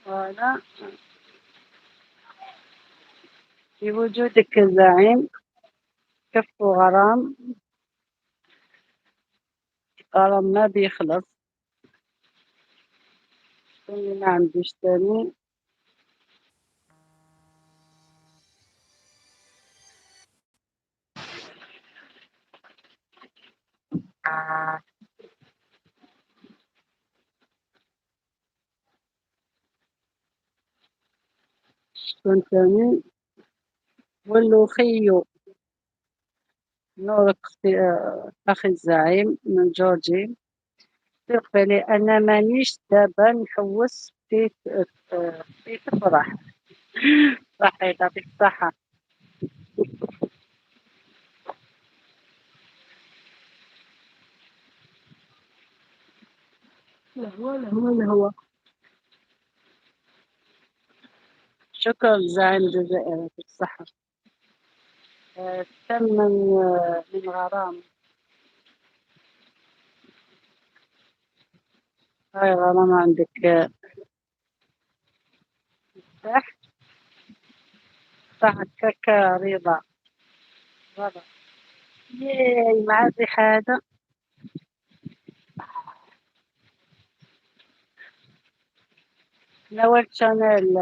ولا في وجودك الزعيم. كف غرام. غرام ما بيخلص. اللي ما عنديش تاني. شكون تاني. واللوخيو. نورك أختي أخي الزعيم من جورجي. تقبلي أنا مانيش دابا نحوس في تفرح. صحي يعطيك الصحة. لا هو. شكرا زعيم الجزائر يعطيك الصحة. تم من غرام. هاي غرام عندك مفتاح. صح كاكا رضا. رضا. ياي معزي هذا. نوال شانيل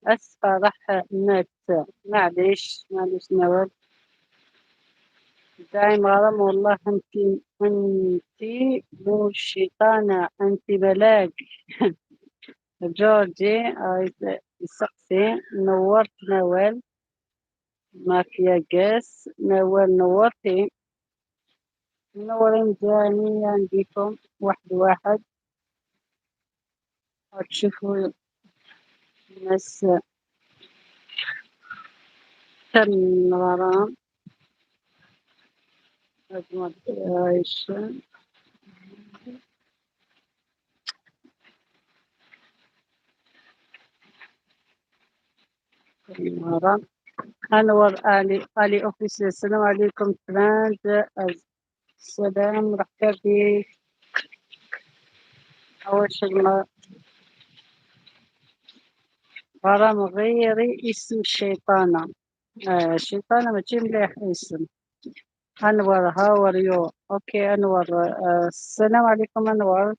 أسفة راح النت. معليش نوال. دايم غرام والله انتي مو شيطانة انتي بلاك. جورجي يسقسي. نورت نوال. ما فيها قاس نوال نورتي. منورين جميعا بكم واحد واحد. تشوفوا الناس. تم غرام. أجمل عايشة. غرام. أنور آلي أوفيس. السلام عليكم فرانز. السلام مرحبا بك. أول شيء غرام غيري اسم الشيطانة. الشيطانة ماشي مليح اسم. أنور how are you؟ أوكي أنور. السلام عليكم أنور،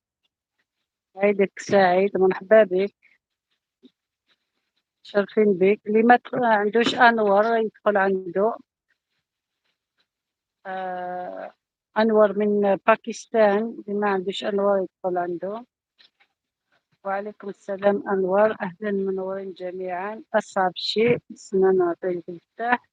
عيدك سعيد، مرحبا بك، شرفين بك. اللي ما عندوش أنور يدخل عنده. آه، أنور من باكستان، اللي ما عندوش أنور يدخل عنده. وعليكم السلام أنور، أهلا منورين جميعا. أصعب شيء اسمنا نعطيك المفتاح.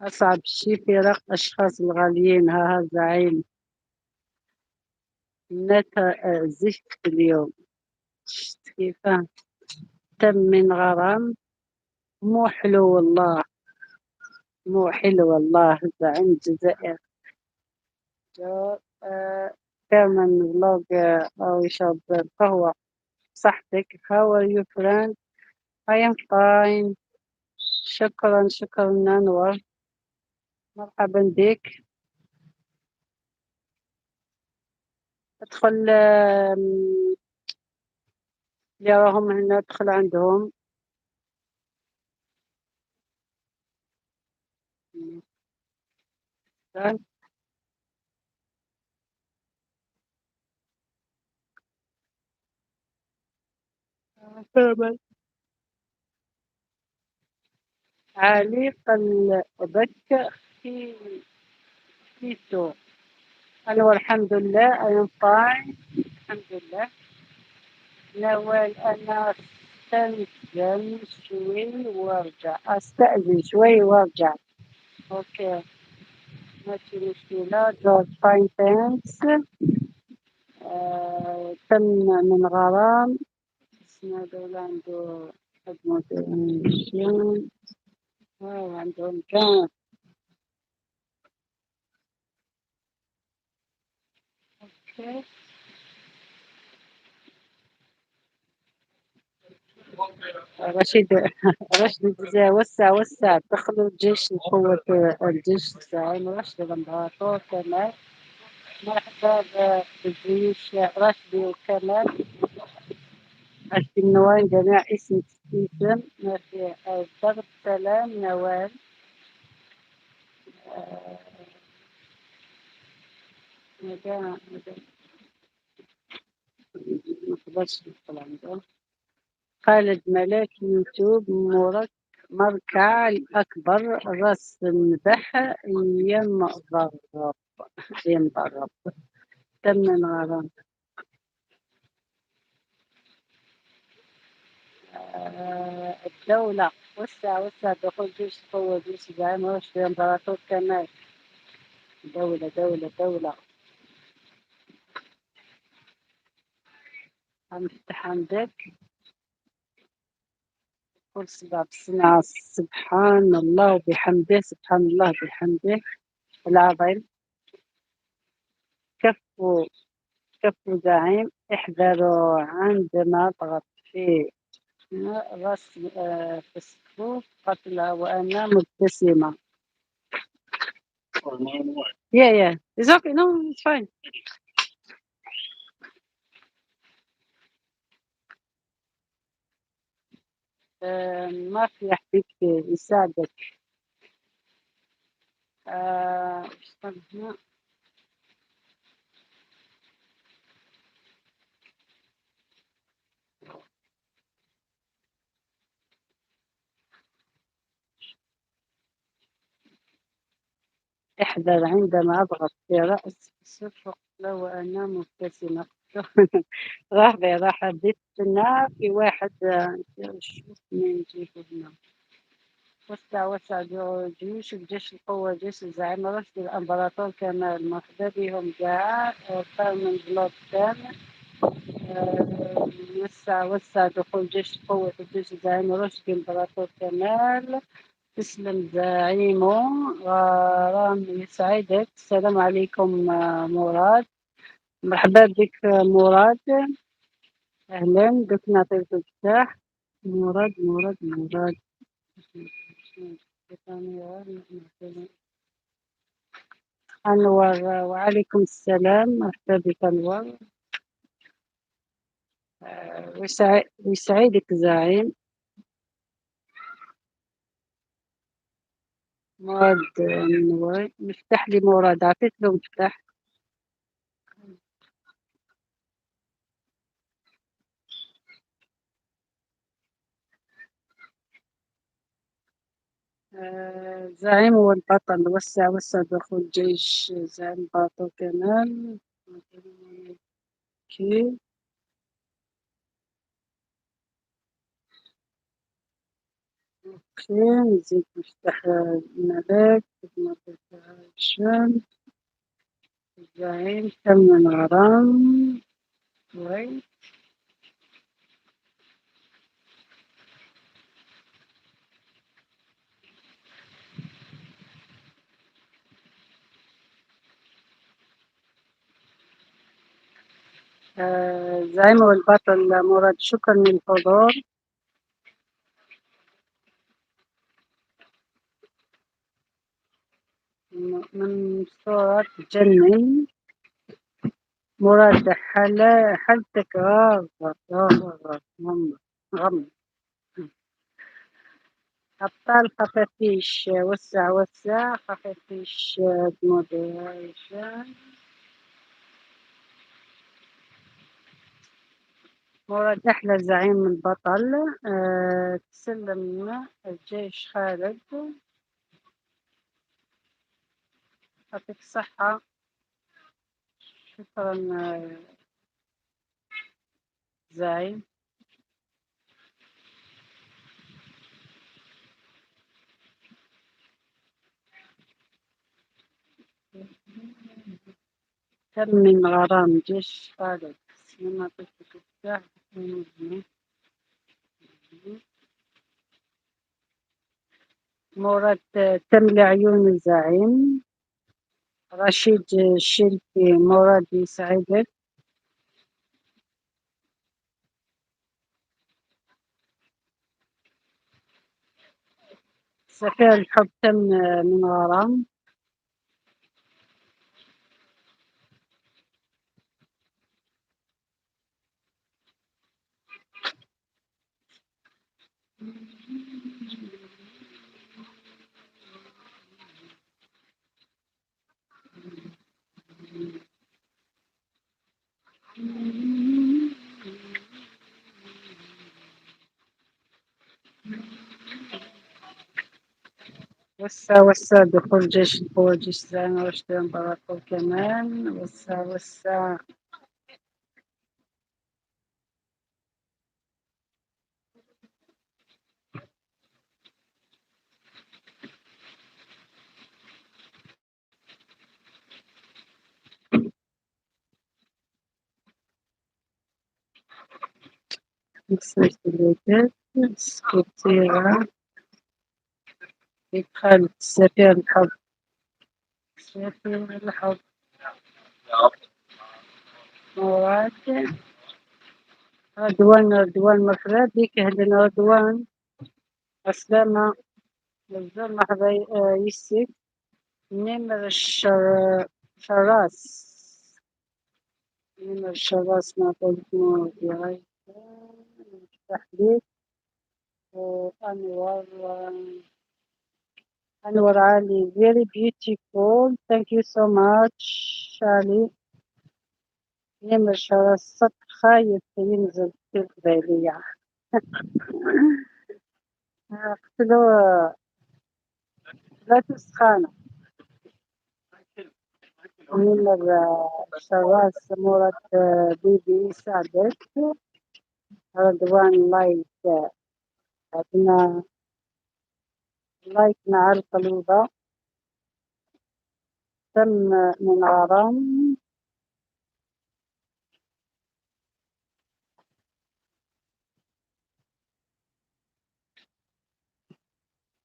أصعب شيء فراق أشخاص الغاليين. ها زعيم زفت اليوم. شفت كيفاه؟ تم من غرام. مو حلو والله، مو حلو والله. زعيم الجزائر جو. كمان فلوج أو يشرب قهوة. صحتك؟ how are you friend؟ I am fine. شكرا شكرا أنور، مرحبا بك. ادخل اللي راهم هنا ادخل عندهم. تمام. علي قلبك في كيسو. أنا والحمد لله أنا فاين. الحمد لله. نوال أنا أستأذن شوي وأرجع، أستأذن شوي وأرجع. أوكي ماشي مشكلة. جورج فاين ثانكس. تم من غرام. اسمه دول عنده خدمة الشين. عندهم كان. أوكي رشيد. رشد وسع وسع، دخلوا الجيش القوة، الجيش الزعيم رشد الإمبراطور كمال. مرحبا بالجيوش رشدي وكمال. عشت النوال جميع اسم اسم ما في ضغط سلام نوال. آه، مكان ما نقدرش ندخل عنده. خالد ملاك يوتيوب مركع الأكبر راس المذبح. يمضرب ينضرب. تم من غرام. الدولة وسع وسع، دخول جيش قوة جيش زعيم رشد الإمبراطور كمال. دولة دولة دولة. هنفتح عندك كل سبع بصنع. سبحان الله وبحمده، سبحان الله بحمده العظيم. كفوا كفوا زعيم، احذروا عندما ضغط في راس في الصفوف قتلى وأنا مبتسمة. Yeah, yeah. It's okay. No, it's fine. ما في يا حبيبتي يساعدك. اشتغلنا. احذر عندما أضغط في رأس الصفر وأنا مبتسمة. راح بيتنا في واحد. شوف مين نجيبه هنا. وسع وسع جيوش الجيش القوة جيش الزعيم رشد الإمبراطور كمال. مرحبا بهم جاع. من بلاد كامل. وسع وسع دخول جيش القوة الجيش الزعيم رشد الإمبراطور كمال. تسلم زعيمو. غرام يسعدك. السلام عليكم مراد. مرحبا بك مراد. أهلا بك، نعطيك المفتاح. مراد. أنور. وعليكم السلام، مرحبا بك أنور. ويسعدك زعيم. مراد منوري. مفتاح لي مراد، عطيت له مفتاح. زعيم هو البطل. وسع وسع دخول الجيش. زعيم بطل كمال. اوكي. اوكي. نزيد مفتاح الملك. خدمة الشام. زعيم تم الغرام. كويس. زعيم والبطل مراد، شكرا للحضور. من صورة تجنن. مراد حالتك غاضبة غاضبة غم. أبطال خفافيش. وسع وسع خفافيش. مودريشن. مراد أحلى زعيم البطل. تسلم الجيش خالد. يعطيك الصحة. شكرا زعيم. تمم غرام جيش خالد. لما طفت التفاح. مراد تملي عيون الزعيم. رشيد الشركي. مراد يسعدك. سفير الحب تم من غرام. وسع وسع دخول جيش القوة. جيش زعيم رشدي امبراطور كمان. وسع وسع. مسلسلات. سكرتيرة. إدخال سفير الحب. سفير الحب. مراد. رضوان مفرد ديك هدنا رضوان. أسلامة. نزل محضي يسك. نمر شراس. نمر شراس ما قلت هاي تحديد. أنور. أنور علي. very beautiful. Thank you so much. علي. نمر شراس صوت خايف ينزل في القبيلية. اقتلوا. لا تسخانوا. نمر شراس مراد بيبي سعدت. رضوان لايك. عندنا لايك مع القلوبة. تم من غرام.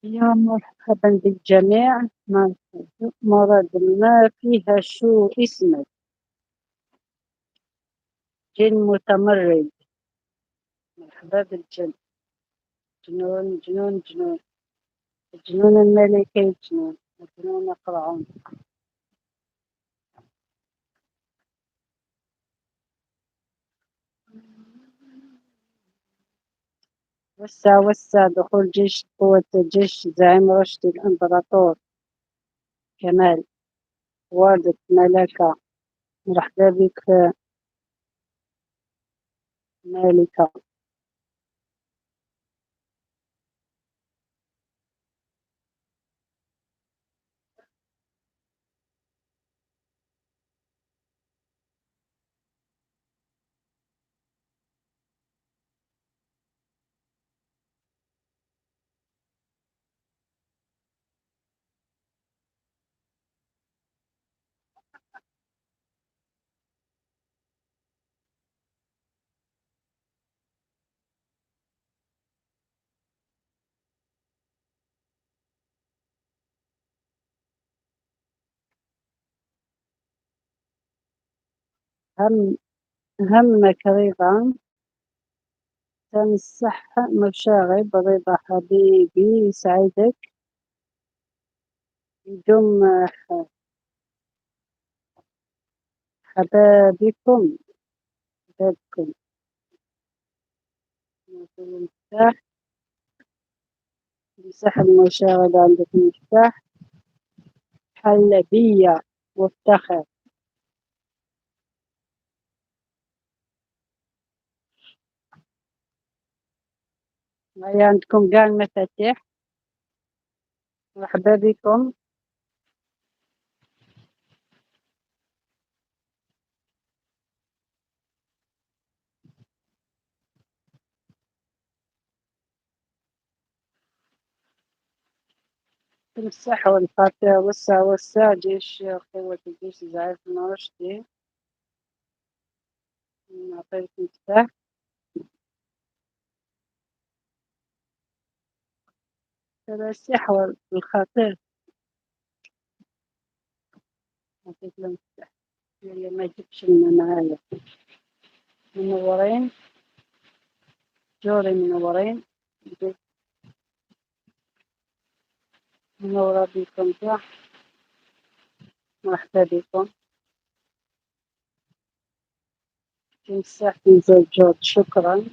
يا مرحبا بالجميع. مرض ما فيها شو اسمك. جن متمرد. مرحبا بالجن. جنون جنون جنون. جنون الملكي. جنون. جنون فرعون. وسع دخول جيش قوة جيش زعيم رشدي الإمبراطور كمال والدة ملكة. مرحبا بك مالكة. هم همك رضا تمسح مشاغب رضا حبيبي يسعدك يدوم حبابكم حبابكم. مفتاح مسح المشاغب عندك مفتاح حلبية مفتخر. هيا عندكم كاع المفاتيح. مرحبا بكم. تمسح والفاتحة وسع جيش قوة الجيش زعيم رشدي. نعطيك مفتاح تمسح والخاطر. نعطيك المفتاح اللي ما جبتش لنا معايا. منورين جوري منورين. منورة بكم كاع. مرحبا بكم. تمسح تنزل جورج شكرا.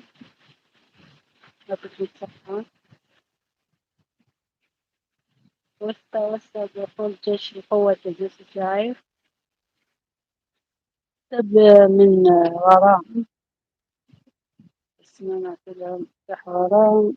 يعطيك الصحة. وسع دخول جيش قوة الجيش الزعيم. تبدأ من وراء اسمنا نعطي لها مفتاح وراء.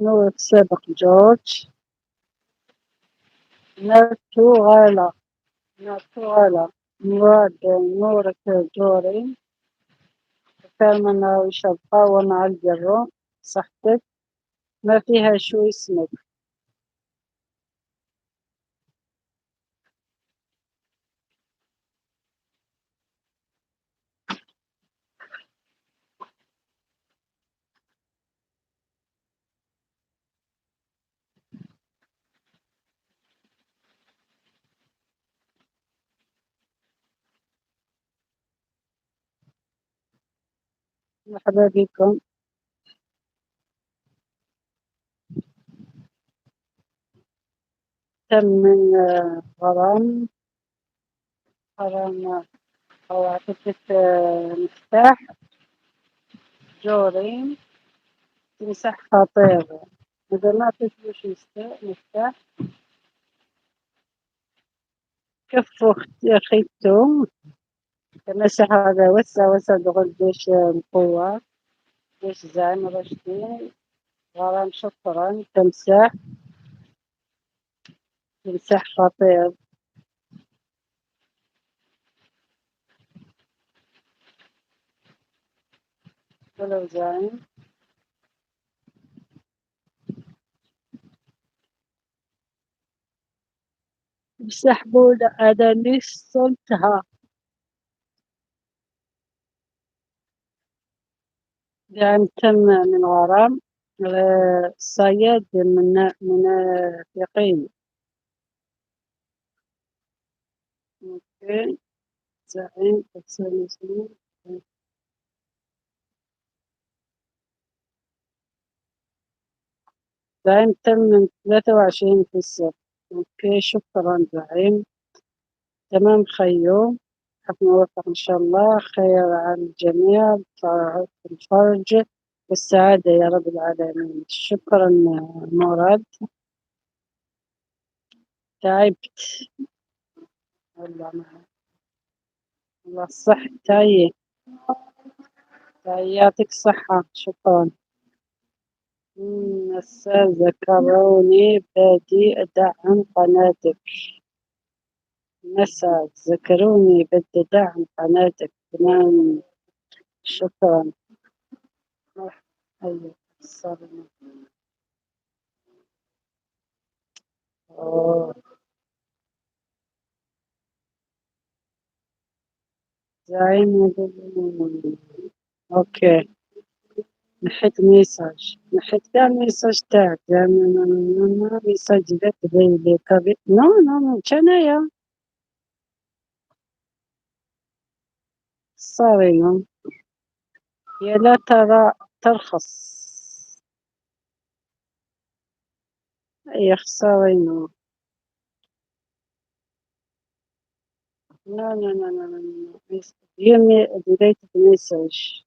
نور سابق جورج. ناتو غالا. ناتو غالا. مراد نورك جوري. فارمنا وشبقة ومع الجرو. صحتك ما فيها شو اسمك. مرحبا بكم. تم من غرام. غرام أو أعطيك مفتاح جوري تمسح خطير. إذا ما عطيتلوش مفتاح كفو خيتو. تمسح هذا وسع دخل جيش القوة جيش زعيم رشدي. غرام شكرا تمسح. تمسح خطير. ولو زعيم يسحبوا هذا ليش صلتها. يعني تم من غرام. صياد من منافقين. أوكي. زعيم إنسان مسلم. زعيم تم من 23/6. أوكي شكرا زعيم. تمام خيو. حكم موفق إن شاء الله، خير على الجميع، الفرج والسعادة يا رب العالمين. شكرا مراد. تعبت والله الله الصحة تاي. يعطيك الصحة. شكرا. مساء ذكروني بدي أدعم قناتك. مساء ذكروني بدي أدعم قناتك. تمام. شكرا. أيوة. السلام. أوه. زعيم. أوكي. نحيت ميساج. نحيت كاع الميساج تاعك. ميساج جديد لي كابي. نو نو نو أنايا. صاري نو. يا لا ترى ترخص. يا خساري نو. لا لا لا لا لا. يومي بداية الميساج.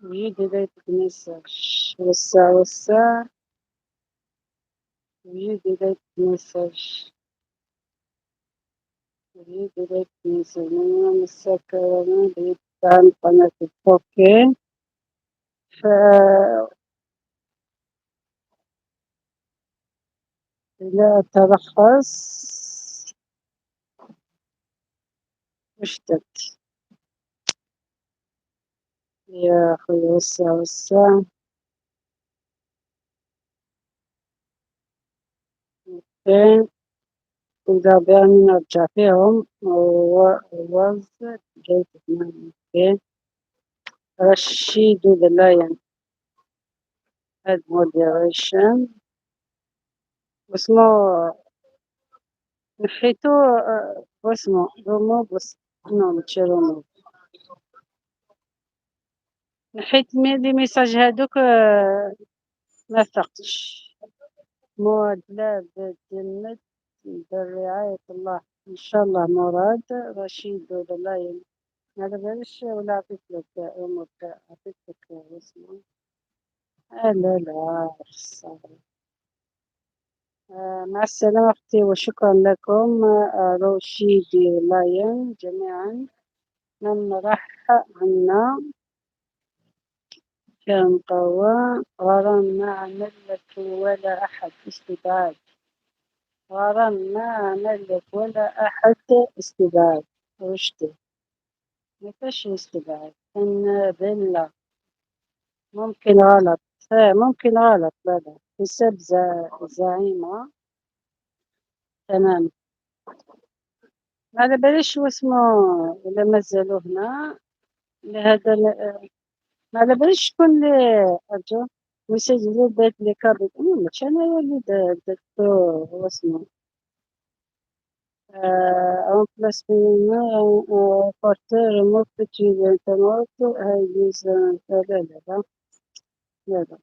بداية الميساج. والساعة. بداية الميساج. بداية الميساج. مساكرة بداية عن قناة أوكي. فلا ترخص. مشتت. يا أخي والساعة. أوكي. إذا بأني نرجع فيهم was جيت. أوكي. رشيد ذا لاين. add moderation. واسمه نحيته. واسمه remove نو ماشي remove. نحيت لي ميساج هادوك. ما ثقتش. مواد لا بدمت برعاية الله. إن شاء الله مراد رشيد ولا لاين. هذا بلاش ولا أعطيك لك أمور. أعطيك لك اسمه. لا لا خسارة. مع السلامة أختي وشكرا لكم. روشيدي لاين جميعا. من راح عنا. كان قوام غرام ما عمل لك ولا أحد استبعاد. غرام ما عمل لك ولا أحد استبعاد. رشدي. ما فيش استبعاد. إن بالله. ممكن غلط. ممكن غلط. لا لا حساب زعيمة. تمام. هذا بلاش شو اسمه. ولا مازالوا هنا. لهذا هذا بلاش شكون اللي أرجو. ويسجلوا بيت لي كابل. مش أنا اللي درتو. هو اسمه. أون بلاس بورتر موفتي انترنت هاي لا لا لا. لا لا.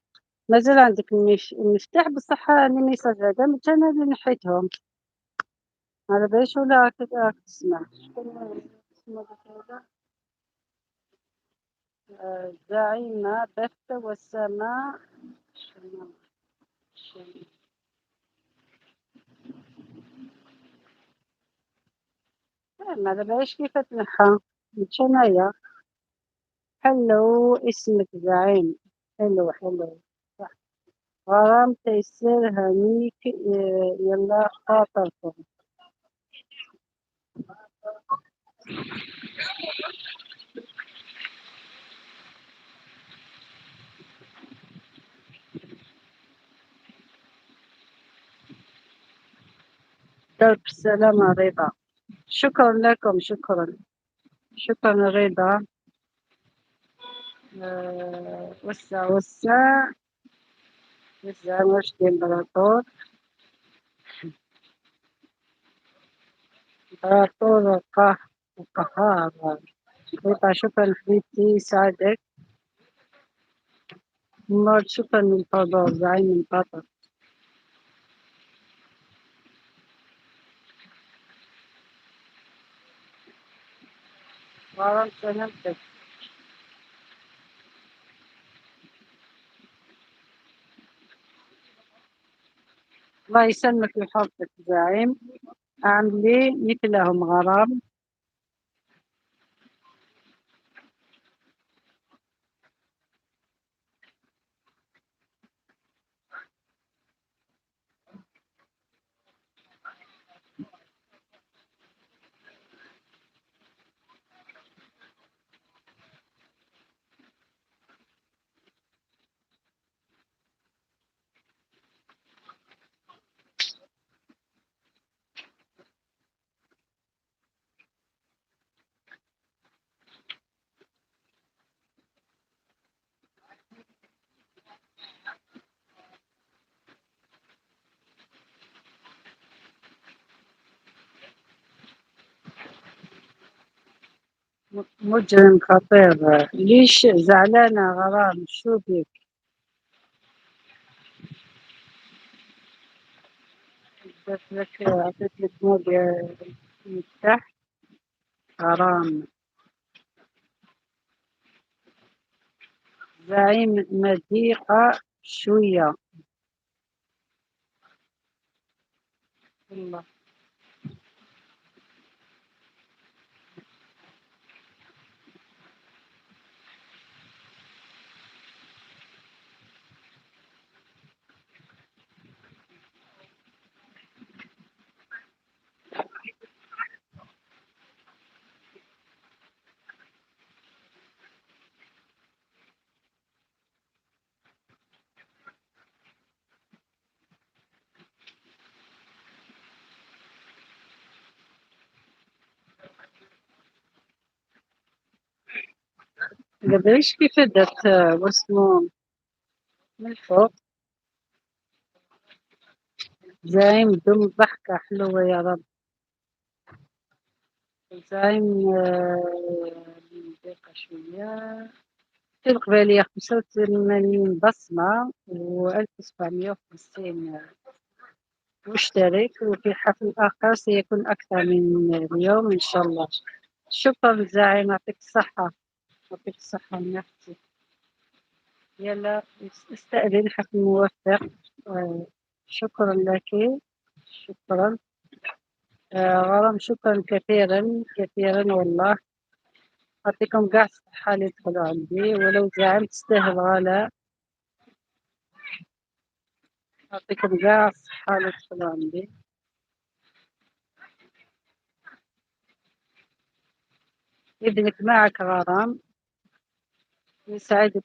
مازال عندك المفتاح بصح اللي ميساج هذا مش أنا اللي نحيتهم. هذا باش ولا راك تسمع. شكون اسمه هذا. زعيمة بث والسماء. ما داباش كيف تنحى. مش انايا. حلو اسمك زعيم. حلو حلو. صح. غرام تيسير هنيك. يلا خاطركم. درب السلامة رضا. شكرا لكم. شكرا. شكرا رضا. وسع وسع. وسع مش امبراطور. طول القهار. قطع، شكرا حبيبتي، يسعدك. مرة شكرا للحضور، زعيم من قطر. غرام سلامتك. الله يسلمك ويحفظك زعيم. عاملة مثلهم غرام. مجرم خطير. ليش زعلانة غرام؟ شو بك؟ أعطيت لك موجة من تحت. غرام زعيم مضيقة شوية. والله قديش كيف بدت واسمه من فوق. زعيم دم ضحكة حلوة يا رب. زعيم دقيقة شوية. في القبالية 85 بصمة و1750 مشترك، وفي حفل آخر سيكون أكثر من اليوم إن شاء الله. شكرا زعيم، يعطيك الصحة. يعطيك الصحة نحكي. يلا استأذن، حفل موفق. شكرا لك. شكرا. غرام شكرا كثيرا كثيرا والله. أعطيكم قاع الصحة اللي تدخلوا عندي، ولو زعيم تستاهل غلا. أعطيكم قاع الصحة اللي تدخلوا عندي. ابنك معك غرام. يسعدك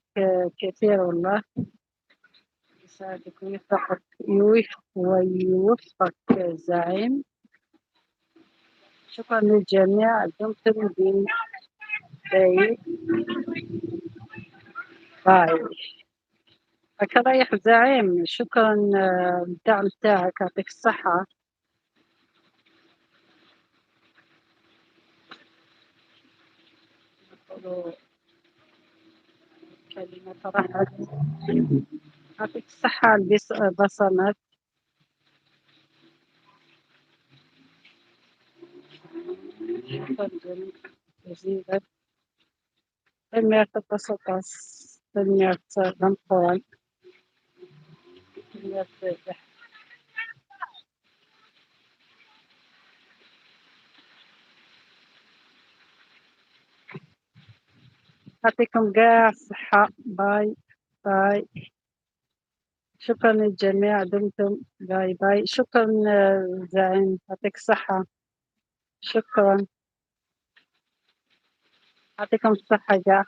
كثير والله. يسعدك ويوفقك. ويوفقك زعيم. شكرا للجميع، دمتم بخير. باي. هكا رايح زعيم. شكرا الدعم تاعك، يعطيك الصحة. نقولوا كلمة رحمة. يعطيك الصحة على البصمات. شكرا جزيلا. تنمية التصدق. تنمية الأنفال. تنمية. يعطيكم قاع الصحة. باي. باي. شكرا للجميع، دمتم. باي باي. شكرا زعيم، يعطيك الصحة. شكرا. يعطيكم الصحة قاع.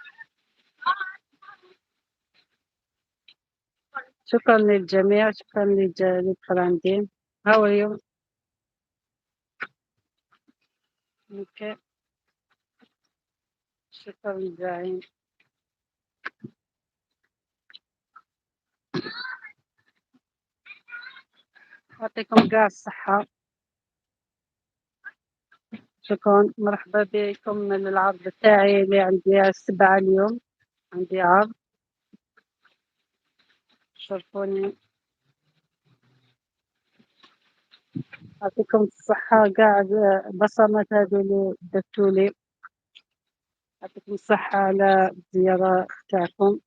شكرا للجميع. شكرا للفرندين. How are you? Okay. شكرا زعيم. يعطيكم قاع الصحة. شكرا، مرحبا بكم للعرض تاعي اللي عندي 7 اليوم. عندي عرض، شرفوني. يعطيكم الصحة قاع البصمات هذو اللي درتولي. يعطيكم الصحة على الزيارة تاعكم.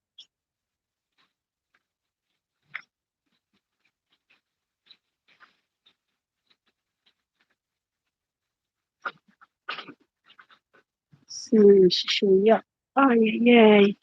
شوية. آي آي.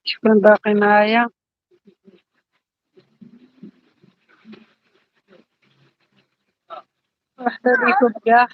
شكون باقي معايا؟ وحدة بيكم كاع.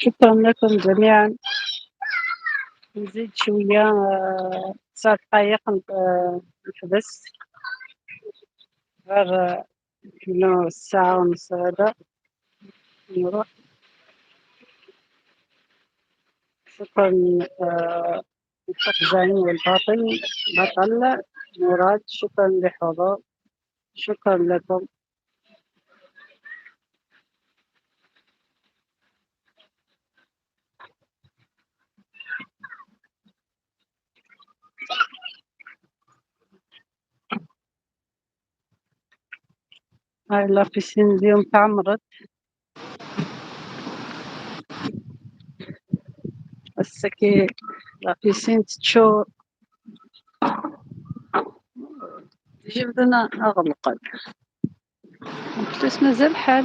شكرا لكم جميعا. نزيد شوية 9 دقايق نحبس. غير إنه الساعة ونص هذا نروح. شكرا الحق زعيم والباطل بطل مراد. شكرا للحضور. شكرا لكم. هاي لابسين اليوم تعمرت. السكي لابسين تشو جبدنا أغلقت. بس مازال حال.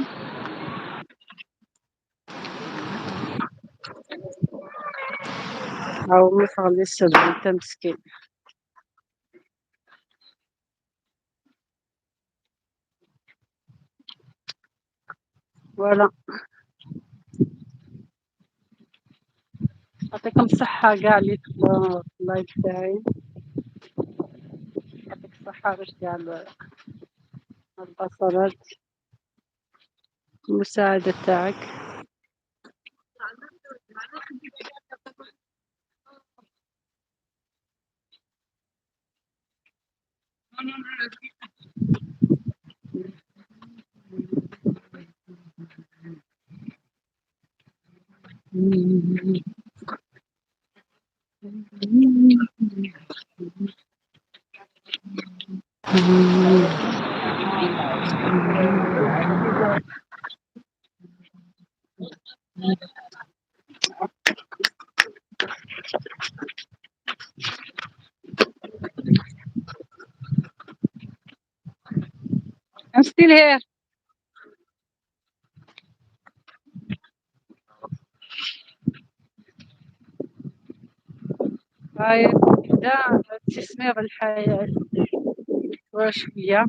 أو مثل لسه بنت مسكين. ولا يعطيكم الصحة كاع اللي تبقى في اللايف تاعي. يعطيك الصحة باش كاع البصرات المساعدة تاعك. I'm still here. هاي دا تسمير الحياة شوية.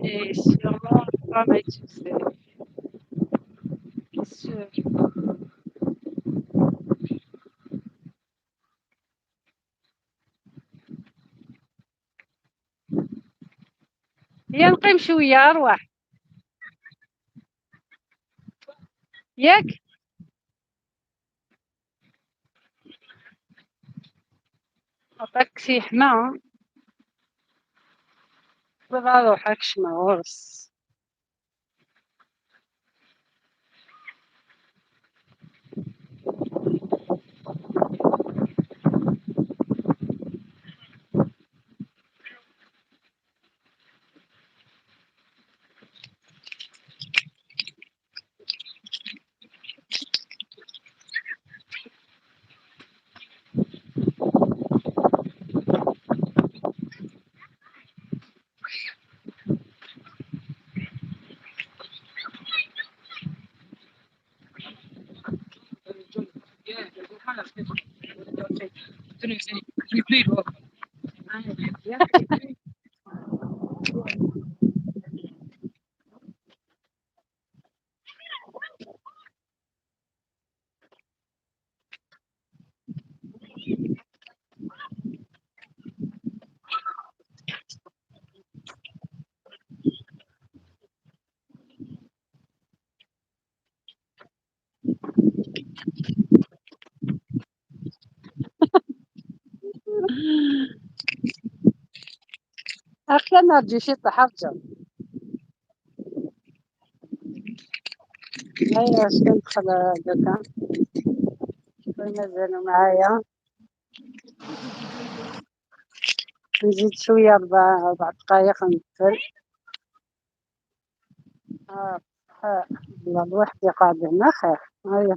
Et sûrement pas m'utiliser. Sûr. هي نقيم شوية أروح ياك. عطاك شي حما بغا روحك شماورس. أخي أنا رجيشي تحرجم. هيا شكون دخل دوكا؟ شكون مازالو معايا؟ نزيد شوية 4 دقايق نقفل. والله الواحد يقعد هنا خير. هيا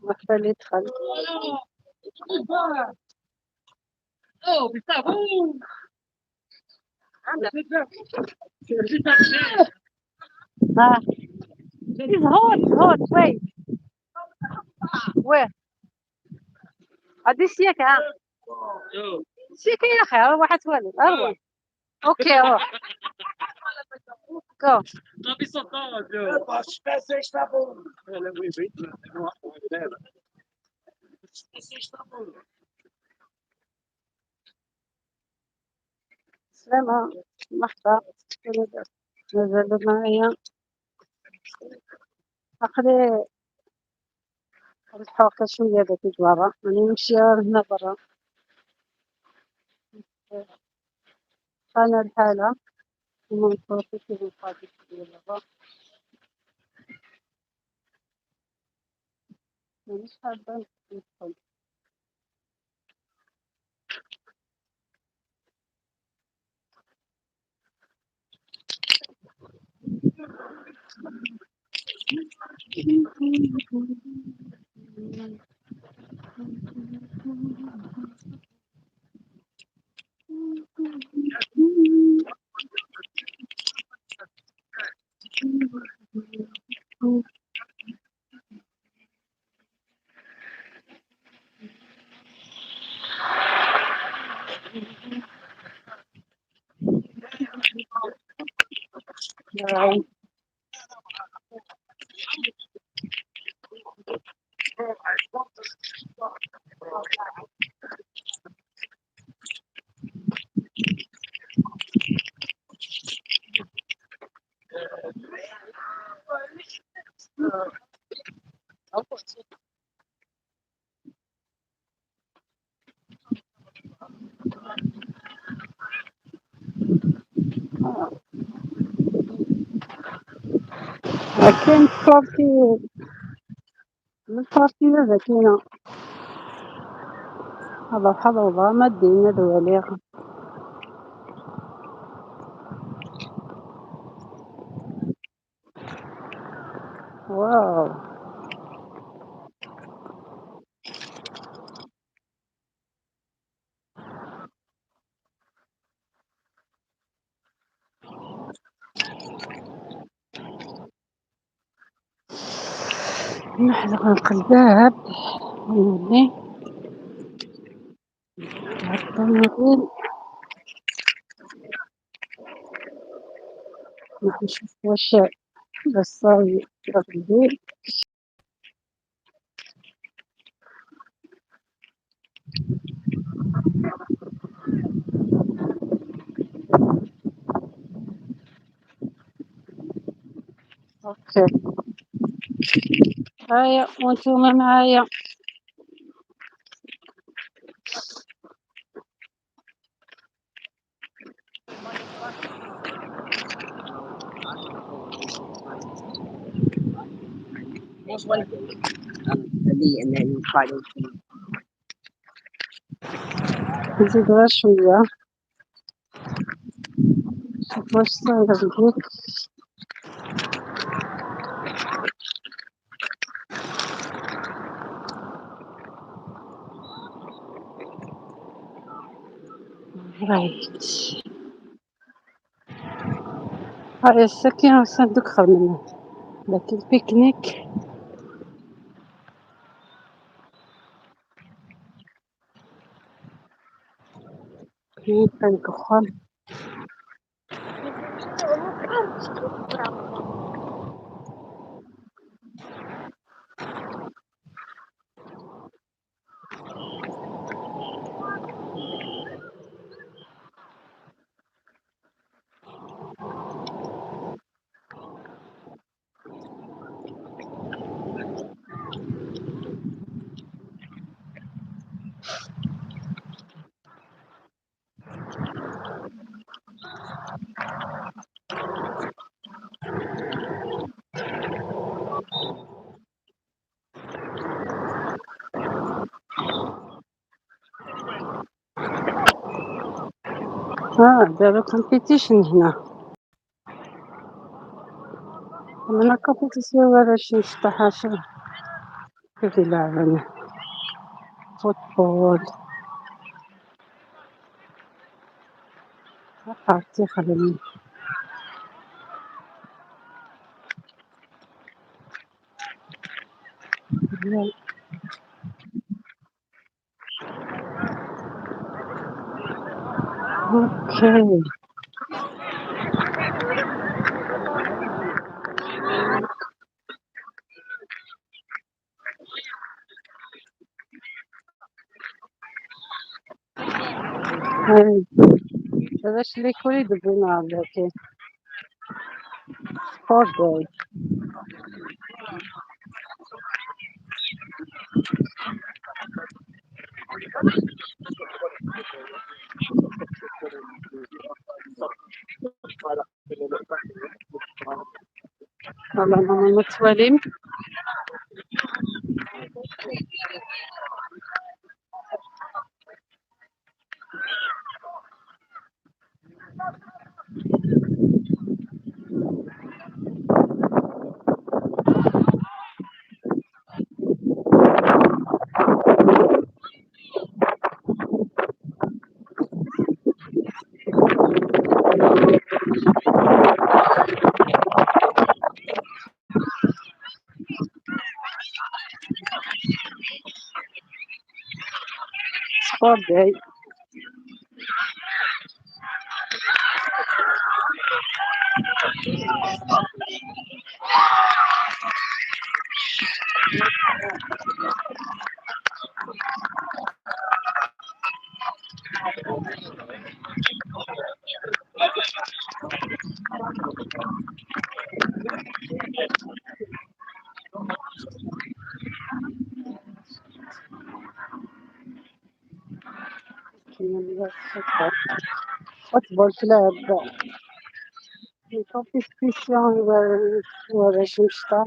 وحده يدخل. ها is hot wait where هادي سياك ها سياك يا أخي روح اتولد روح. أوكي روح go. سلامة مرحبا. مازالو معايا أخلي نروحو شوية داك برا راني نمشي هنا برا. أنا الحالة وما نخرجش في القاعدة برا مانيش حابة ندخل. كاين البارتي هذا كاينة هذا حظوظة ما دينا دواليغ. واو نحلق الباب ونولي حتى نقول نشوف واش بس صاوي الليل. اوكي هيا وانتوما معايا. There's one thing, me and then Friday. نزيد غير شوية. شوف واش صاير بيك. رايت. هاي السكينة والصندوق خير منه، لكن البيكنيك كاين طريق أخر. دارو كومبيتيشن هنا. أنا كومبيتيسيون ولا شي شتا حاجة كيف يلعبون فوتبول. عرفتي خدمني. اوكي. هاي هذاش اللي كل يدبرنا عليك سبورت داي. والله ماما متوالين. سبورت داي. فوتبول كلاب كومبيتيسيون ولا شي شتا.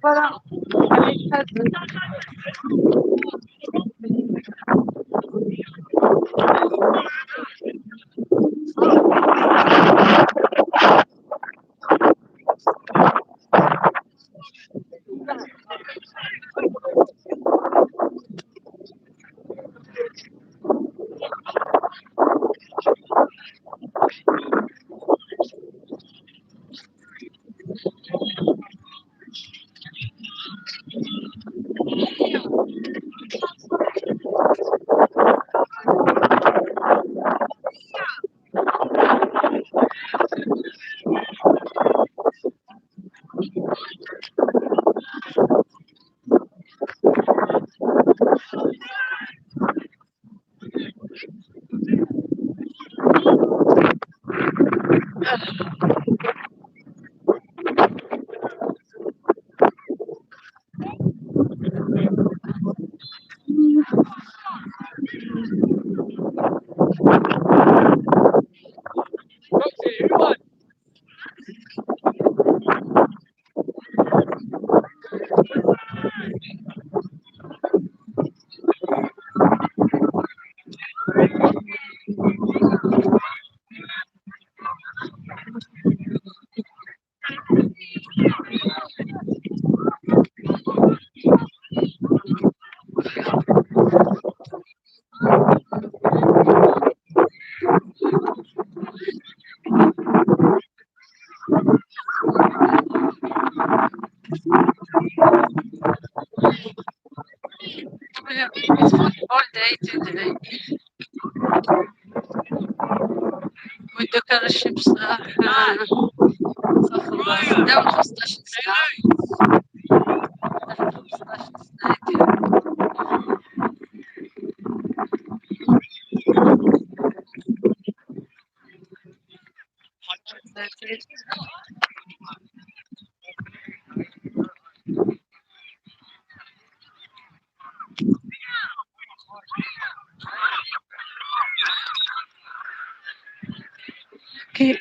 Voilà. Football day today. ودوك راه الشمس راح تخلص داول 15 ساعة. داخل 15 ساعة كي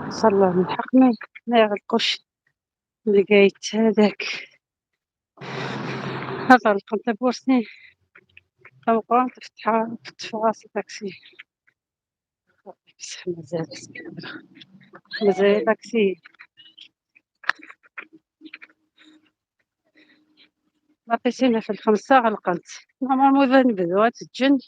صلى نلحقنا ما يغلقوش لقيت هذاك هذا القنطة بورسني طبقا تفتح راسي تاكسي بصح مازال تاكسي لقيتينا في ال5 غلقت نورمالمون إذا نبداو تتجن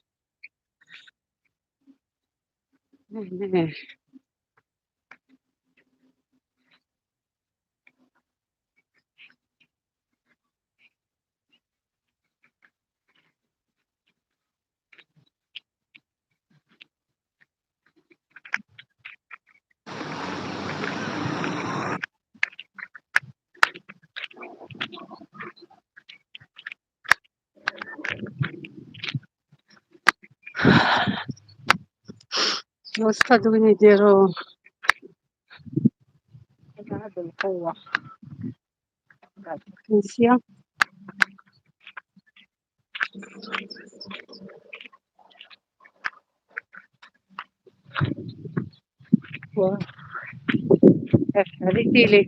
الأستاذ وين يديرو هاد القوة تاع التكنيسيان عليتي لي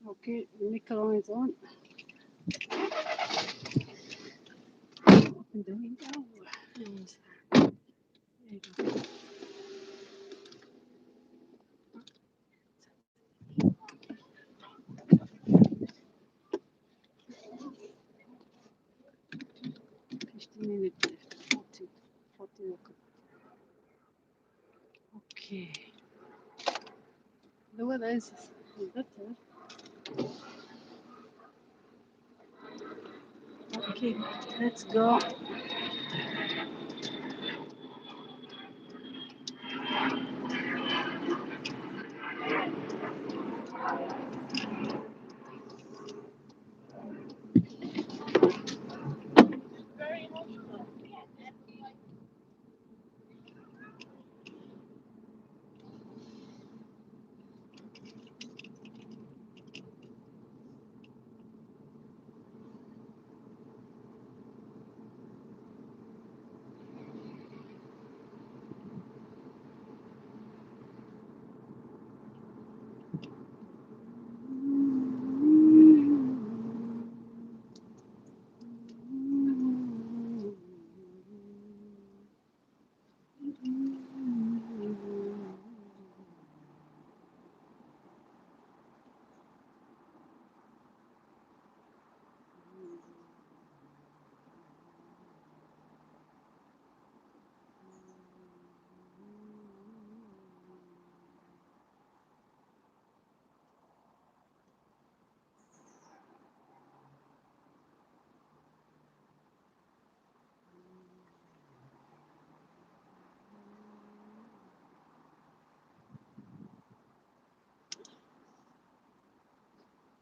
Okay, micro is on. And the window. And there you go. Minutes left. 40, 40 o'clock. Okay. The weather is better. Okay, let's go.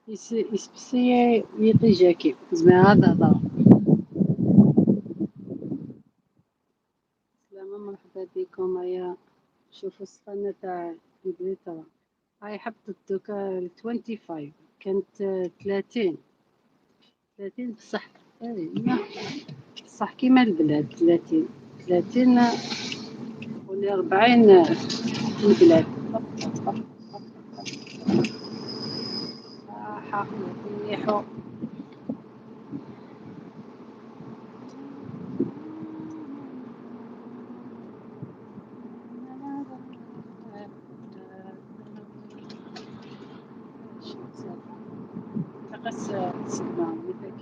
يسبسي يطيجاكي زعما هذا هذا. سلامة مرحبا بكم. هيا شوفوا السخانة تاع البريطة. هاي حطت دوكا 25 كانت 30 30 بصح. بصح كيما البلاد 30 30 ولا 40 في البلاد. راحة يريحوا. تقص تسمع مثل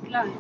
كلام.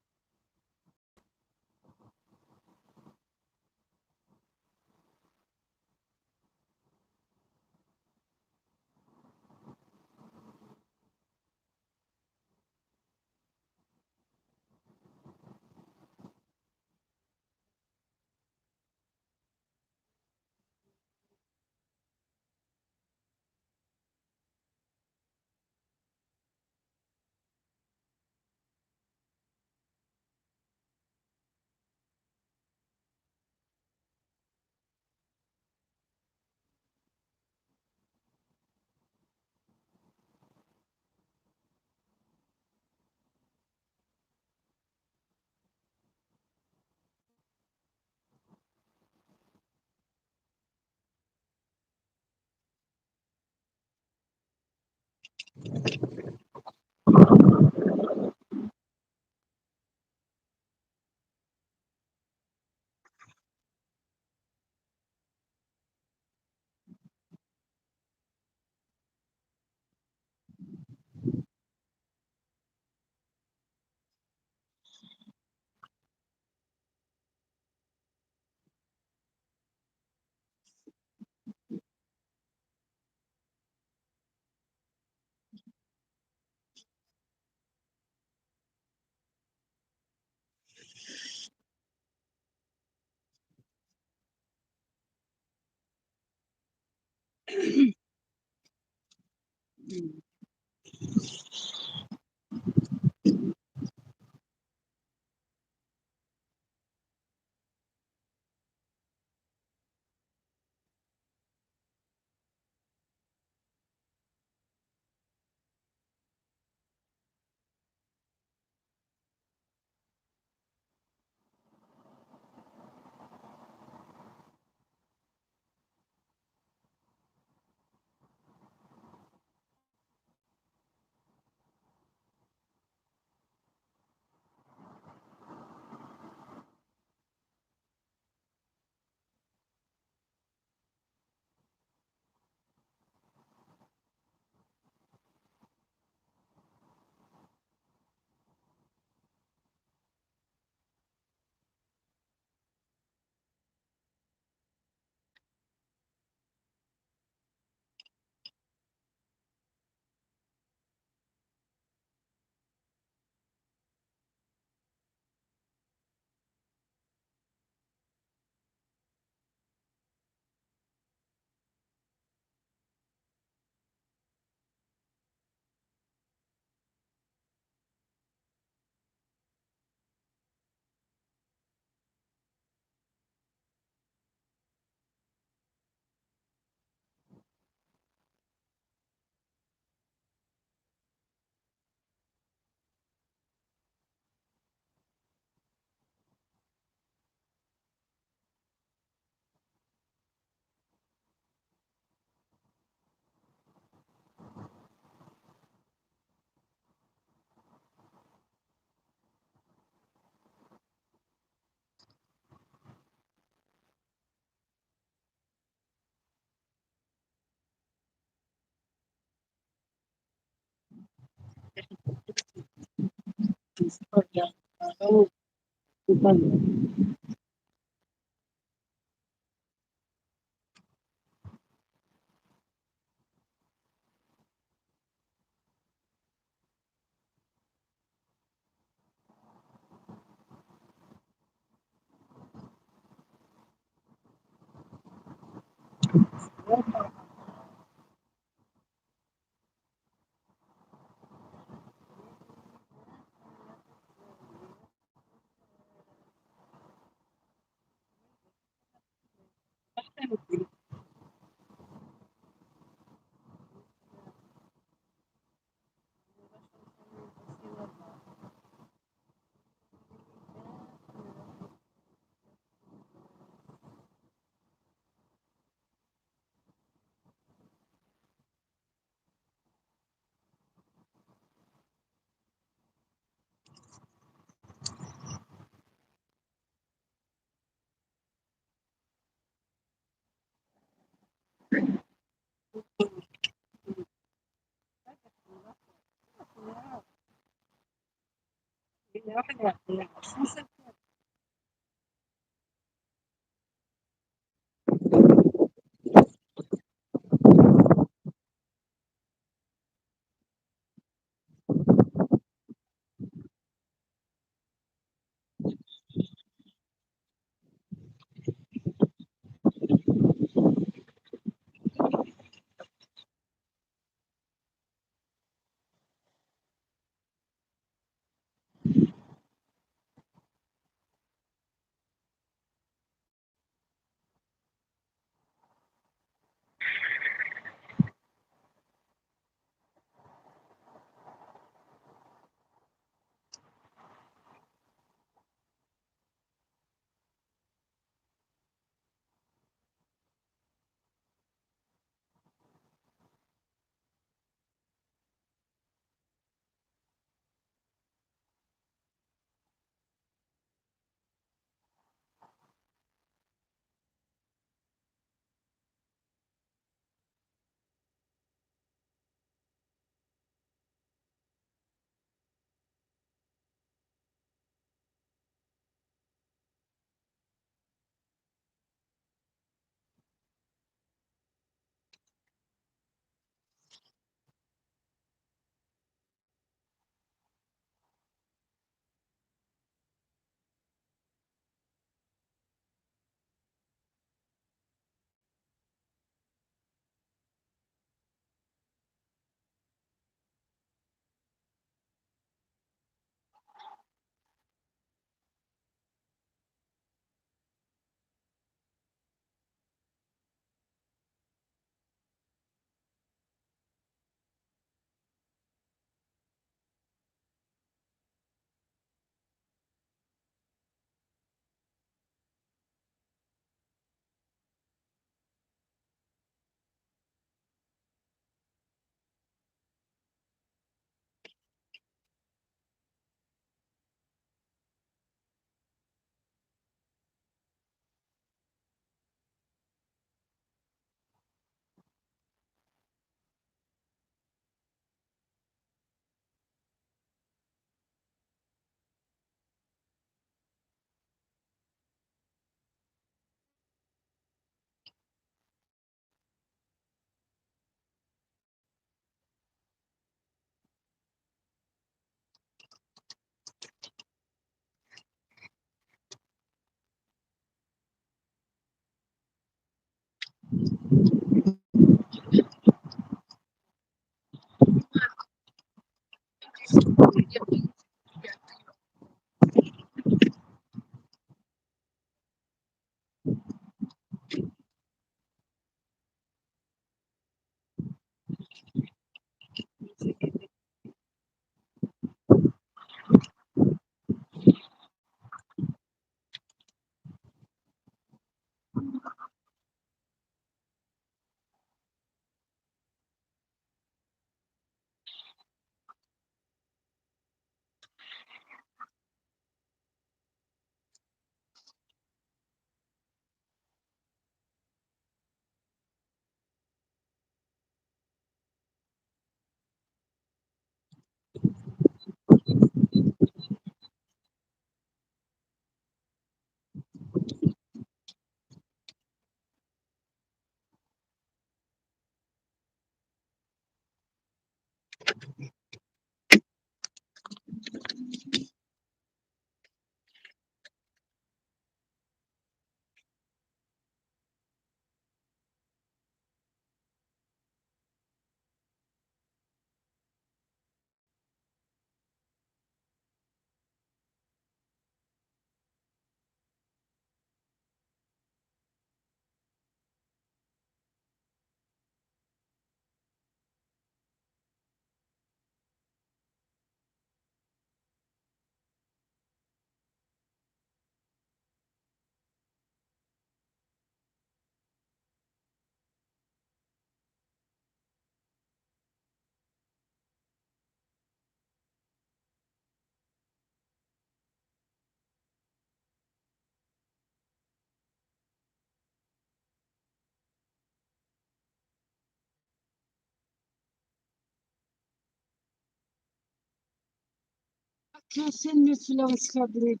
كاسين مثل وسكابريت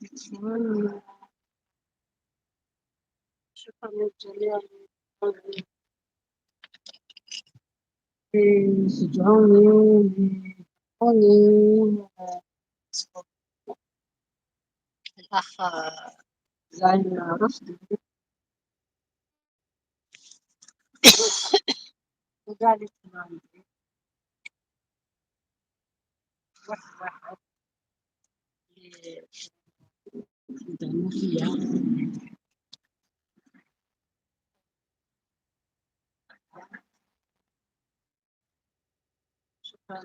شكرا للجميع يشجعوني ويدعموني. الأخ زعيم رشدي وقاعد يسمعني واحد واحد يدعموا فيها. شكرا.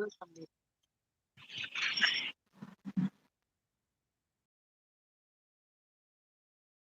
شكرا.